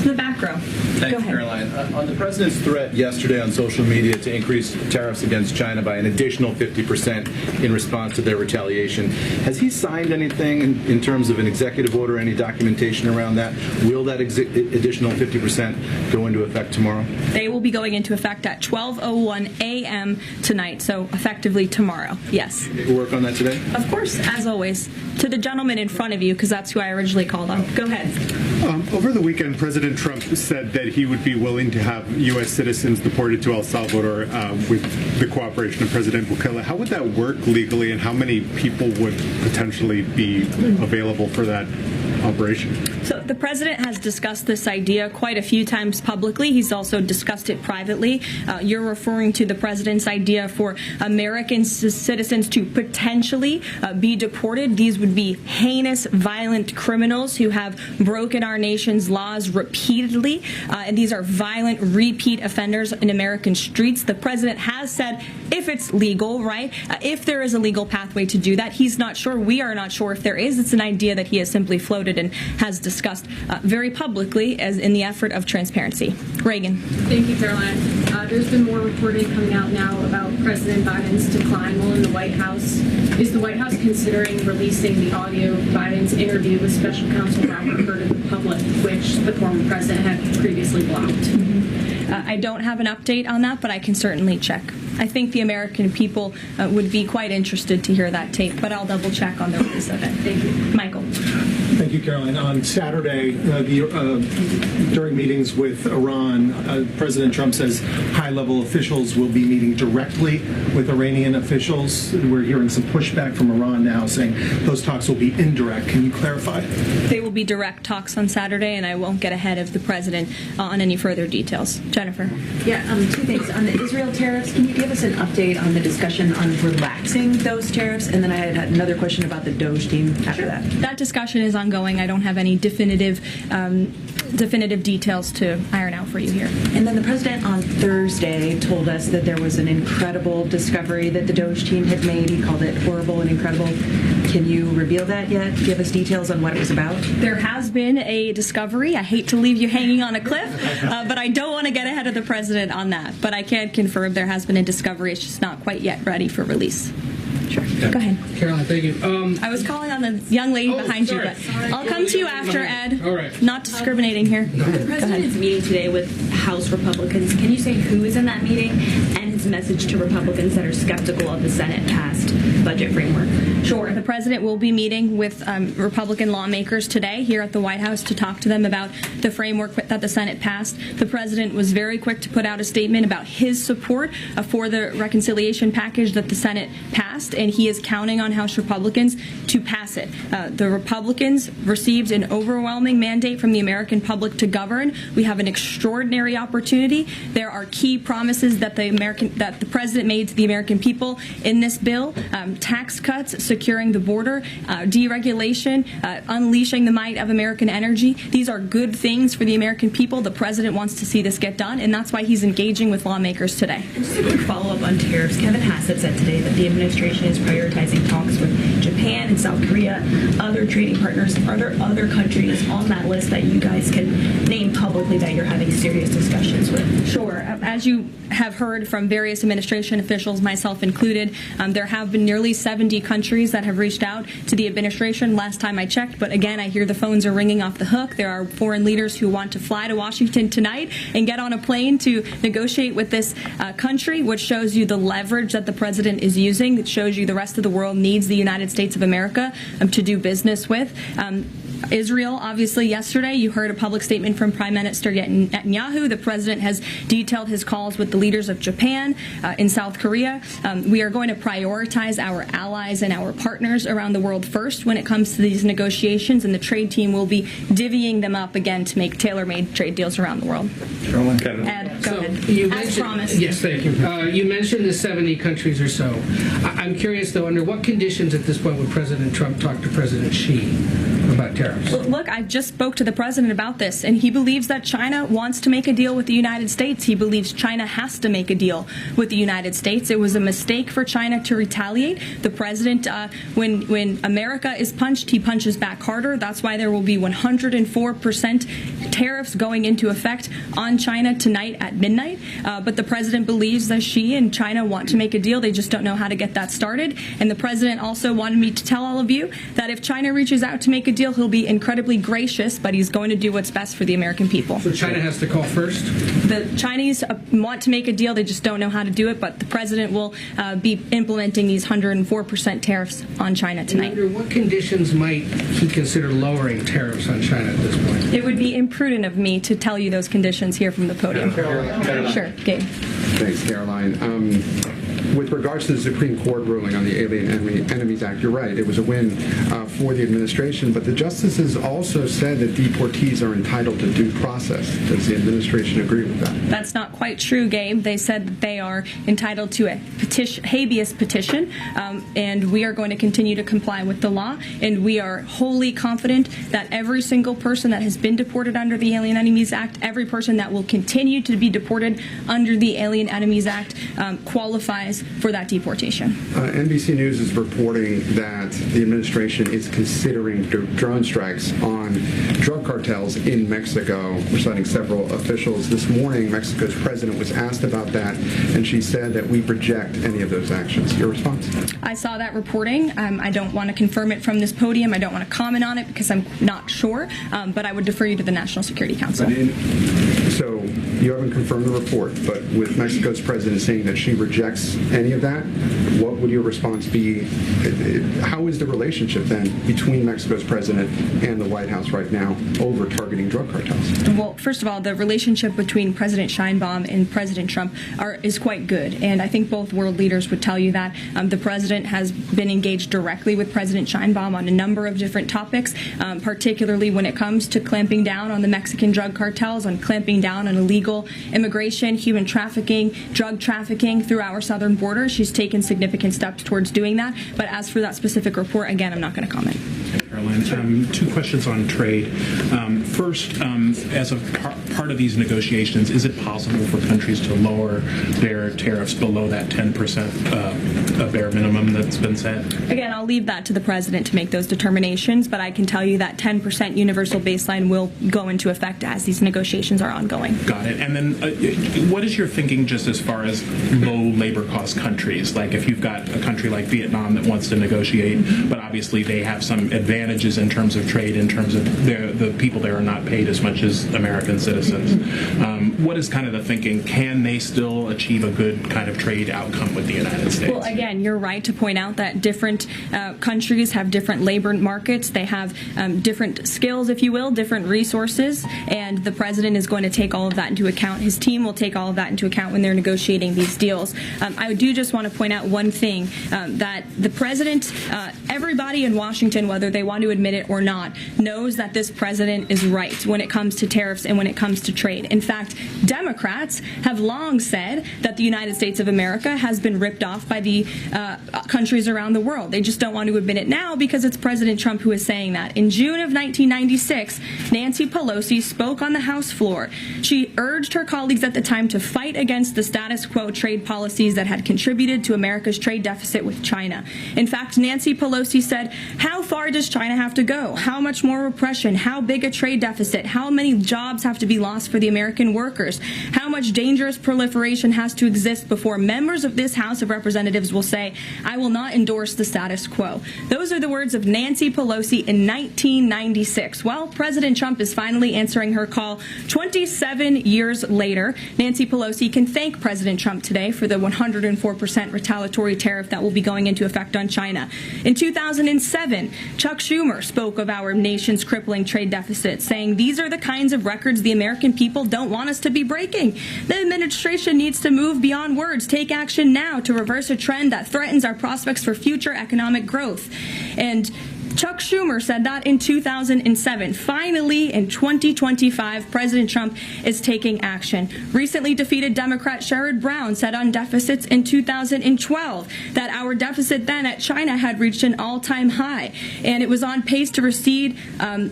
The back row. Thank you, Caroline. On the president's threat yesterday on social media to increase tariffs against China by an additional 50% in response to their retaliation, has he signed anything in terms of an executive order, any documentation around that? Will that additional 50% go into effect tomorrow? They will be going into effect at 12:01 a.m. tonight, so effectively tomorrow, yes. We'll work on that today? Of course, as always. To the gentleman in front of you, because that's who I originally called on. Go ahead. Over the weekend, President Trump said that he would be willing to have U.S. citizens deported to El Salvador with the cooperation of President Bukele. How would that work legally, and how many people would potentially be available for that operation? So the president has discussed this idea quite a few times publicly. He's also discussed it privately. You're referring to the president's idea for American citizens to potentially be deported. These would be heinous, violent criminals who have broken our nation's laws repeatedly. And these are violent, repeat offenders in American streets. The president has said if it's legal, right, if there is a legal pathway to do that, he's not sure. We are not sure if there is. It's an idea that he has simply floated and has discussed very publicly as in the effort of transparency. Reagan. Thank you, Caroline. There's been more reporting coming out now about President Biden's decline while in the White House. Is the White House considering releasing the audio of Biden's interview with Special Counsel Robert Hur to the public, which the former president had previously blocked? I don't have an update on that, but I can certainly check. I think the American people would be quite interested to hear that tape, but I'll double check on the release of it. Thank you. Michael. Thank you, Caroline. On Saturday, during meetings with Iran, President Trump says high-level officials will be meeting directly with Iranian officials. We're hearing some pushback from Iran now saying those talks will be indirect. Can you clarify? They will be direct talks on Saturday, and I won't get ahead of the president on any further details. Jennifer. Yeah, two things. On the Israel tariffs, can you give us an update on the discussion on relaxing those tariffs? And then I had another question about the Doge team after that. That discussion is ongoing. I don't have any definitive details to iron out for you here. And then the president on Thursday told us that there was an incredible discovery that the Doge team had made. He called it horrible and incredible. Can you reveal that yet? Give us details on what it was about? There has been a discovery. I hate to leave you hanging on a cliff, but I don't want to get ahead of the president on that. But I can confirm there has been a discovery. It's just not quite yet ready for release. Sure. Go ahead. Caroline, thank you. I was calling on the young lady behind you, but I'll come to you after, Ed. All right. Not discriminating here. The president is meeting today with House Republicans. Can you say who is in that meeting and his message to Republicans that are skeptical of the Senate-passed budget framework? Sure. The president will be meeting with Republican lawmakers today here at the White House to talk to them about the framework that the Senate passed. The president was very quick to put out a statement about his support for the reconciliation package that the Senate passed, and he is counting on House Republicans to pass it. The Republicans received an overwhelming mandate from the American public to govern. We have an extraordinary opportunity. There are key promises that the president made to the American people in this bill: tax cuts, securing the border, deregulation, unleashing the might of American energy. These are good things for the American people. The president wants to see this get done, and that's why he's engaging with lawmakers today. And just a quick follow-up on tariffs. Kevin Hassett said today that the administration is prioritizing talks with Japan and South Korea, other trading partners. Are there other countries on that list that you guys can name publicly that you're having serious discussions with? Sure. As you have heard from various administration officials, myself included, there have been nearly 70 countries that have reached out to the administration last time I checked. But again, I hear the phones are ringing off the hook. There are foreign leaders who want to fly to Washington tonight and get on a plane to negotiate with this country, which shows you the leverage that the president is using. It shows you the rest of the world needs the United States of America to do business with. Israel, obviously, yesterday. You heard a public statement from Prime Minister Netanyahu. The president has detailed his calls with the leaders of Japan, in South Korea. We are going to prioritize our allies and our partners around the world first when it comes to these negotiations, and the trade team will be divvying them up again to make tailor-made trade deals around the world. Ed, go ahead. As promised. Yes, thank you. You mentioned the 70 countries or so. I'm curious, though, under what conditions at this point would President Trump talk to President Xi about tariffs? Well, look, I just spoke to the president about this, and he believes that China wants to make a deal with the United States. He believes China has to make a deal with the United States. It was a mistake for China to retaliate. The president, when America is punched, he punches back harder. That's why there will be 104% tariffs going into effect on China tonight at midnight. But the president believes that Xi and China want to make a deal. They just don't know how to get that started. And the president also wanted me to tell all of you that if China reaches out to make a deal, he'll be incredibly gracious, but he's going to do what's best for the American people. So China has to call first? The Chinese want to make a deal. They just don't know how to do it, but the president will be implementing these 104% tariffs on China tonight. And under what conditions might he consider lowering tariffs on China at this point? It would be imprudent of me to tell you those conditions here from the podium. Sure, Gabe. Thanks, Caroline. With regards to the Supreme Court ruling on the Alien Enemies Act, you're right, it was a win for the administration, but the justices also said that deportees are entitled to due process. Does the administration agree with that? That's not quite true, Gabe. They said that they are entitled to a habeas petition, and we are going to continue to comply with the law, and we are wholly confident that every single person that has been deported under the Alien Enemies Act, every person that will continue to be deported under the Alien Enemies Act qualifies for that deportation. NBC News is reporting that the administration is considering drone strikes on drug cartels in Mexico. We're citing several officials. This morning, Mexico's president was asked about that, and she said that we reject any of those actions. Your response? I saw that reporting. I don't want to confirm it from this podium. I don't want to comment on it because I'm not sure, but I would defer you to the National Security Council. So you haven't confirmed the report, but with Mexico's president saying that she rejects any of that, what would your response be? How is the relationship then between Mexico's president and the White House right now over targeting drug cartels? Well, first of all, the relationship between President Sheinbaum and President Trump is quite good, and I think both world leaders would tell you that. The president has been engaged directly with President Sheinbaum on a number of different topics, particularly when it comes to clamping down on the Mexican drug cartels, on clamping down on illegal immigration, human trafficking, drug trafficking through our southern border. She's taken significant steps towards doing that. But as for that specific report, again, I'm not going to comment. Caroline, two questions on trade. First, as a part of these negotiations, is it possible for countries to lower their tariffs below that 10% bare minimum that's been set? Again, I'll leave that to the president to make those determinations, but I can tell you that 10% universal baseline will go into effect as these negotiations are ongoing. Got it. And then what is your thinking just as far as low labor cost countries? Like if you've got a country like Vietnam that wants to negotiate, but obviously they have some advantages in terms of trade, in terms of the people there are not paid as much as American citizens. What is kind of the thinking? Can they still achieve a good kind of trade outcome with the United States? Well, again, you're right to point out that different countries have different labor markets. They have different skills, if you will, different resources, and the president is going to take all of that into account. His team will take all of that into account when they're negotiating these deals. I do just want to point out one thing, that the president, everybody in Washington, whether they want to admit it or not, knows that this president is right when it comes to tariffs and when it comes to trade. In fact, Democrats have long said that the United States of America has been ripped off by the countries around the world. They just don't want to admit it now because it's President Trump who is saying that. In June of 1996, Nancy Pelosi spoke on the House floor. She urged her colleagues at the time to fight against the status quo trade policies that had contributed to America's trade deficit with China. In fact, Nancy Pelosi said, how far does China have to go? How much more repression? How big a trade deficit? How many jobs have to be lost for the American workers? How much much dangerous proliferation has to exist before members of this House of Representatives will say, I will not endorse the status quo. Those are the words of Nancy Pelosi in 1996. Well, President Trump is finally answering her call 27 years later. Nancy Pelosi can thank President Trump today for the 104% retaliatory tariff that will be going into effect on China. In 2007, Chuck Schumer spoke of our nation's crippling trade deficit, saying these are the kinds of records the American people don't want us to be breaking. The administration needs to move beyond words, take action now to reverse a trend that threatens our prospects for future economic growth. And Chuck Schumer said that in 2007. Finally, in 2025, President Trump is taking action. Recently defeated Democrat Sherrod Brown said on deficits in 2012 that our deficit then at China had reached an all-time high, and it was on pace to recede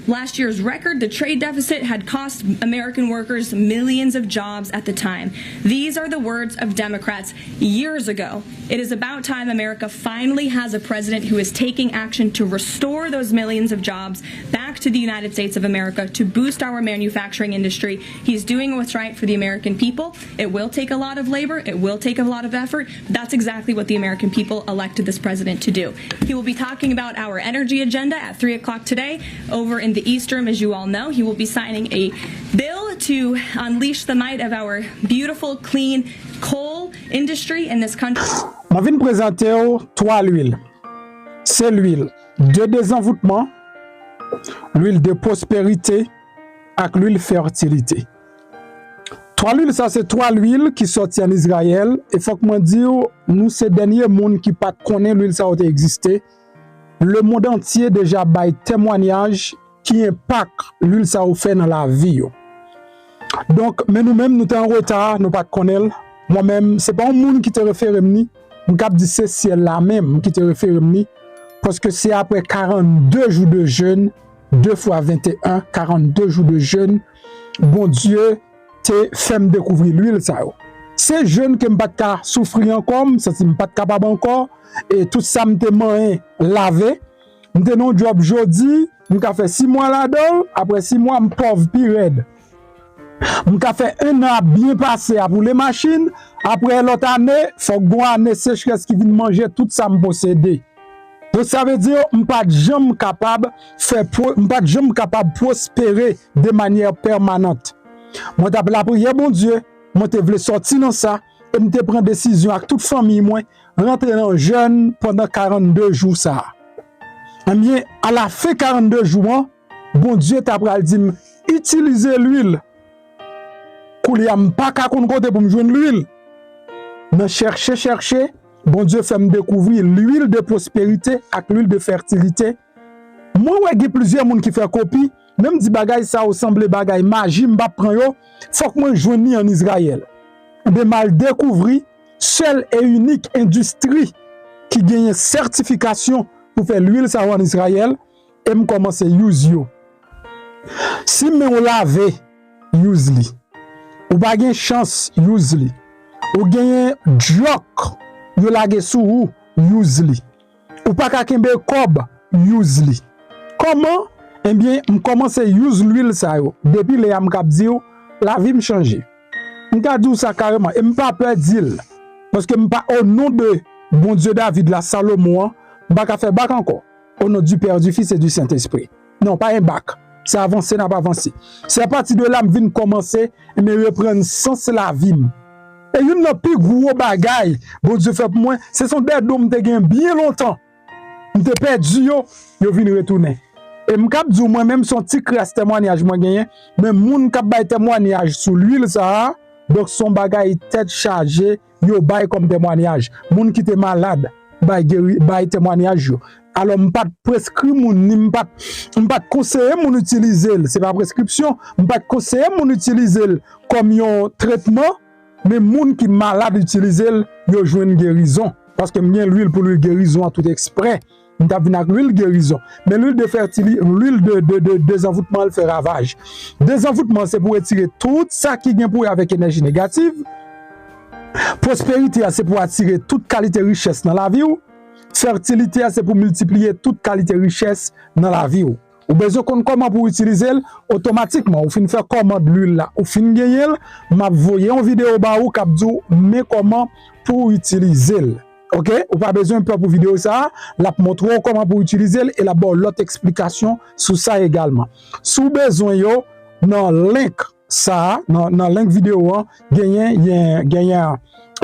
last year's record. The trade deficit had cost American workers millions of jobs at the time. These are the words of Democrats years ago. It is about time America finally has a president who is taking action to restore those millions of jobs back to the United States of America, to boost our manufacturing industry. He's doing what's right for the American people. It will take a lot of labor. It will take a lot of effort. That's exactly what the American people elected this president to do. He will be talking about our energy agenda at 3 o'clock today over in the East Room, as you all know. He will be signing a bill to unleash the might of our beautiful, clean coal industry in this country. Je vais vous présenter trois huiles. C'est l'huile de désenvoûtement, l'huile de prospérité et l'huile fertilité. Trois huiles, ça c'est trois huiles qui sortent en Israël. Et faut que moi dire, nous ces derniers monde qui pas connaît l'huile ça a existé. Le monde entier déjà bail témoignage qui impacte l'huile ça a fait dans la vie. Donc, mais nous-mêmes nous sommes en retard, nous pas connaître. Moi-même, c'est pas un monde qui te réfère ni, je cap dire c'est la même qui te réfère ni. Parce que c'est après 42 jours de jeûne, 2 fois 21, 42 jours de jeûne, bon Dieu te fait me découvrir l'huile ça. C'est jeûne que je ne peux pas souffrir encore, ça c'est pas capable encore, et tout ça me te lavé. Je te non job jodi, je fait 6 mois là-dedans, après 6 mois je pauvre puis raide. Je fait 1 an bien passé pour les machines, après l'autre année, faut que année sécheresse qui vient manger tout ça me posséder. Donc ça veut dire que je ne suis pas jamais capable de prospérer de manière permanente. Moi, je la prière, bon Dieu, moi, je voulais sortir dans ça, et je prendre décision avec toute famille, moi, rentrer dans le jeûne pendant 42 jours. Ça. Eh bien, à la fin 42 jours, bon Dieu t'a dit, utilisez l'huile. Pour ne pas côté pour me joindre l'huile. Mais chercher. Bon Dieu fait me découvrir l'huile de prospérité avec l'huile de fertilité. Moi, il y a plusieurs gens qui font copie. Même si bagay ça ressemble bagay magie, m'pa prend yo, faut que moi joigni en Israël. De mal découvrir seule et unique industrie qui gagne certification pour faire l'huile ça en Israël et me commencer use yo. Si me on lave, use li. Ou pas gagne chance, use li. Ou gagne joke yo lage sou use li. Ou pas ka kembe kob use li. Comment? Eh bien, je commence à use l'huile ça yo. Depuis les am k'ap di yo, la vie me changer. M'ka di ça carrément et m'pa peur dire parce que m'pa au nom de bon Dieu David la Salomon, m'pa ka faire bac encore. Au nom du Père, du Fils et du Saint-Esprit. Non, pas un bac. C'est avancé, n'a pas avancé. C'est à partir de là que je viens commencer et me reprendre sens la vie. Et une des plus gros bagaille, bon Dieu fait pour moi, ce sont des dômes qui ont bien longtemps. Je te perdu yo viennent retourner. Et m'kap di moi-même son petit crasse témoignage moi gagné, mais moun k'ap bay témoignage sur l'huile ça, donc son bagay tête chargée, yo bay comme témoignage. Moun qui était malade, bay témoignage yo. Alors m'pas prescrit moun ni m'pas conseiller moun utiliser, c'est pas prescription, m'pas conseiller moun utiliser comme un traitement, mais moun qui malade utiliser yo joine guérison parce que m'gen l'huile pour lui guérison à tout exprès. Nous avons l'huile guérison. Mais l'huile de fertilité, l'huile de désenvoûtement, elle fait ravage. Désenvoûtement, c'est pour retirer tout ça qui vient pour avec énergie négative. Prospérité, c'est pour attirer toute qualité richesse dans la vie. Fertilité, c'est pour multiplier toute qualité richesse dans la vie. ou besoin qu'on comment pour utiliser automatiquement ou fin faire commande l'huile là ou fin gagner m'a voyer en vidéo ba ou cap dou mais comment pour utiliser. OK, ou pas besoin pour vidéo ça, la montrer comment pour utiliser et la bonne l'autre explication sur ça également. Sous besoin yo dans link ça dans link vidéo gagner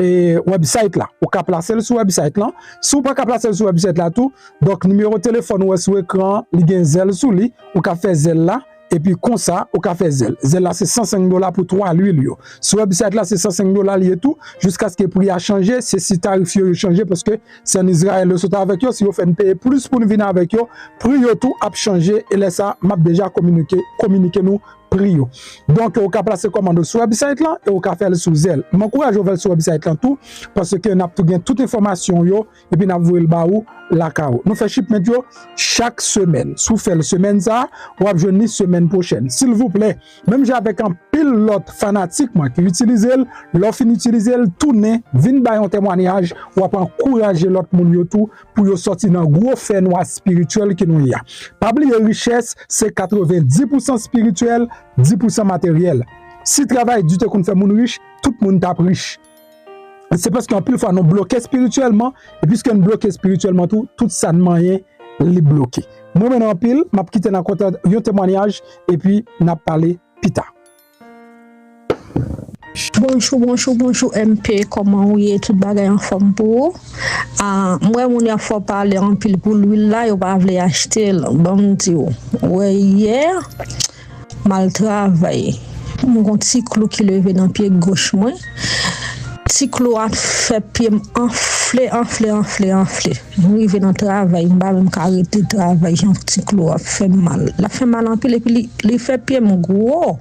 et website là ou ka placer sur website là si ou pas ka placer sur website là tout donc numéro téléphone ou sur écran li gen zel sous li ou ka faire zel là et puis comme ça ou ka faire zel là c'est $105 pour 3 l'huile yo sur website là c'est $105 lié tout jusqu'à ce que prix a changé c'est si tarif yo changé parce que c'est en Israël le sauter avec yo si vous faites payer plus pour venir avec yo prix yo tout a changé et là ça m'a déjà communiqué nous prix. Donc, on peut placer commande sur le website là et on peut faire le sous Zelle. Je m'encourage à faire sur le website là tout parce que on a toute information yo et puis on a vu le baou la cao. Nous faisons shipment yo chaque semaine. Si vous faites la semaine ça, ou avez la semaine prochaine. S'il vous plaît, même j'ai avec un pilote fanatique moi qui utilise l'offre utiliser tourner, vinn ba un témoignage ou encourager l'autre monde yo tout pour yo sortir dans gros fait noir spirituel que nous y a. Pas oublier richesse, c'est 90% spirituel, 10% matériel. Si travail du temps qu'on fait moun riche, tout le monde tape riche. C'est parce qu'en plus fois nous bloqué spirituellement et puisque nous bloqué spirituellement tout ça ne moyen les bloquer. Moi maintenant en pile, m'a quitter dans côté un témoignage et puis n'a parlé pita. Bonjour MP, comment vous êtes tout bagay en forme pour moi mon a faut parler en pile pour l'huile là, yo pas vle acheter bon di ouais hier mal travaillé. Mon petit clou qui levé dans pied gauche moi. Petit clou a fait pied enflé. Arrivé dans le travail, je ne peux arrêter de travailler. Un petit clou a fait mal. Il a fait mal en pile et puis il fait pied mon gros.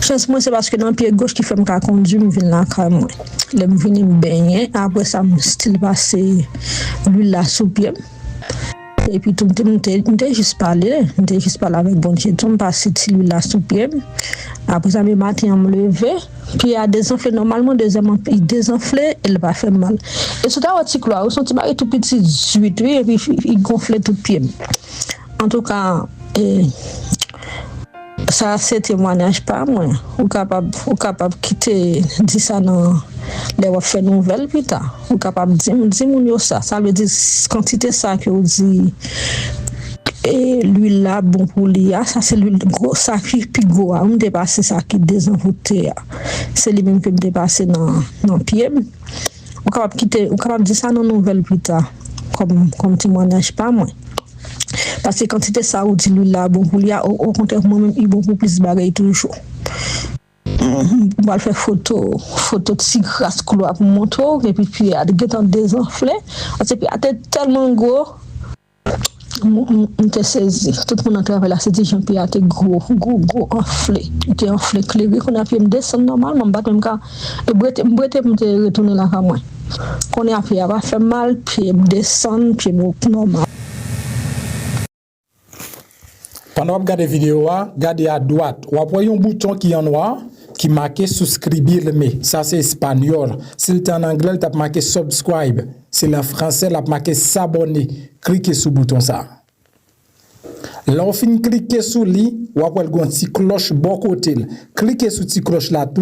Chance moi c'est parce que dans le pied gauche qui fait me conduire, me vient là quand moi. Je me viens me baigner, après ça me style passer l'huile là sous pied. Et puis tout m'était juste parler avec bon Dieu, tout me passer l'huile là sous pied. Après ça me matin me lever, puis à désenfler normalement deuxièmement il désenfler, il va faire mal. Et c'est un petit clou, on sentit tout petit 18 et puis il gonflait tout pied. En tout cas ça c'est témoignage pas moi ou capable quitter dire ça dans les faire nouvelle plus tard ou capable dire mon ça veut dire quantité ça que vous dit et l'huile là bon pour lui ça c'est l'huile gros ça qui plus gros on dépasse ça qui désenvoûté c'est lui même que me dépasser dans pied ou capable quitter ou capable dire ça dans nouvelle plus tard comme témoignage pas moi. Parce que quand c'était ça ou dit lui là bon pour lui au contraire moi même il bon pour plus bagaille toujours. On va faire photo de si grasse clou pour montrer et puis à des désenflé parce que tellement gros on te saisi tout le monde travaille là c'était Jean-Pierre était gros enflé était enflé clé qu'on a pu me descendre normalement pas même cas et brete me retourner là quand moi qu'on a pu avoir fait mal puis descendre puis normal. Pendant que vous regardez la vidéo, regardez à droite, vous voyez un bouton qui est en noir qui est marqué souscribir. Ça c'est espagnol. Si c'est en anglais, il a marqué subscribe. Si en français, il a marqué s'abonner. Cliquez sur le bouton ça. Là, on finit cliquer sur lui, vous voyez un petit cloche bon côté. Cliquez sur cette cloche là tout.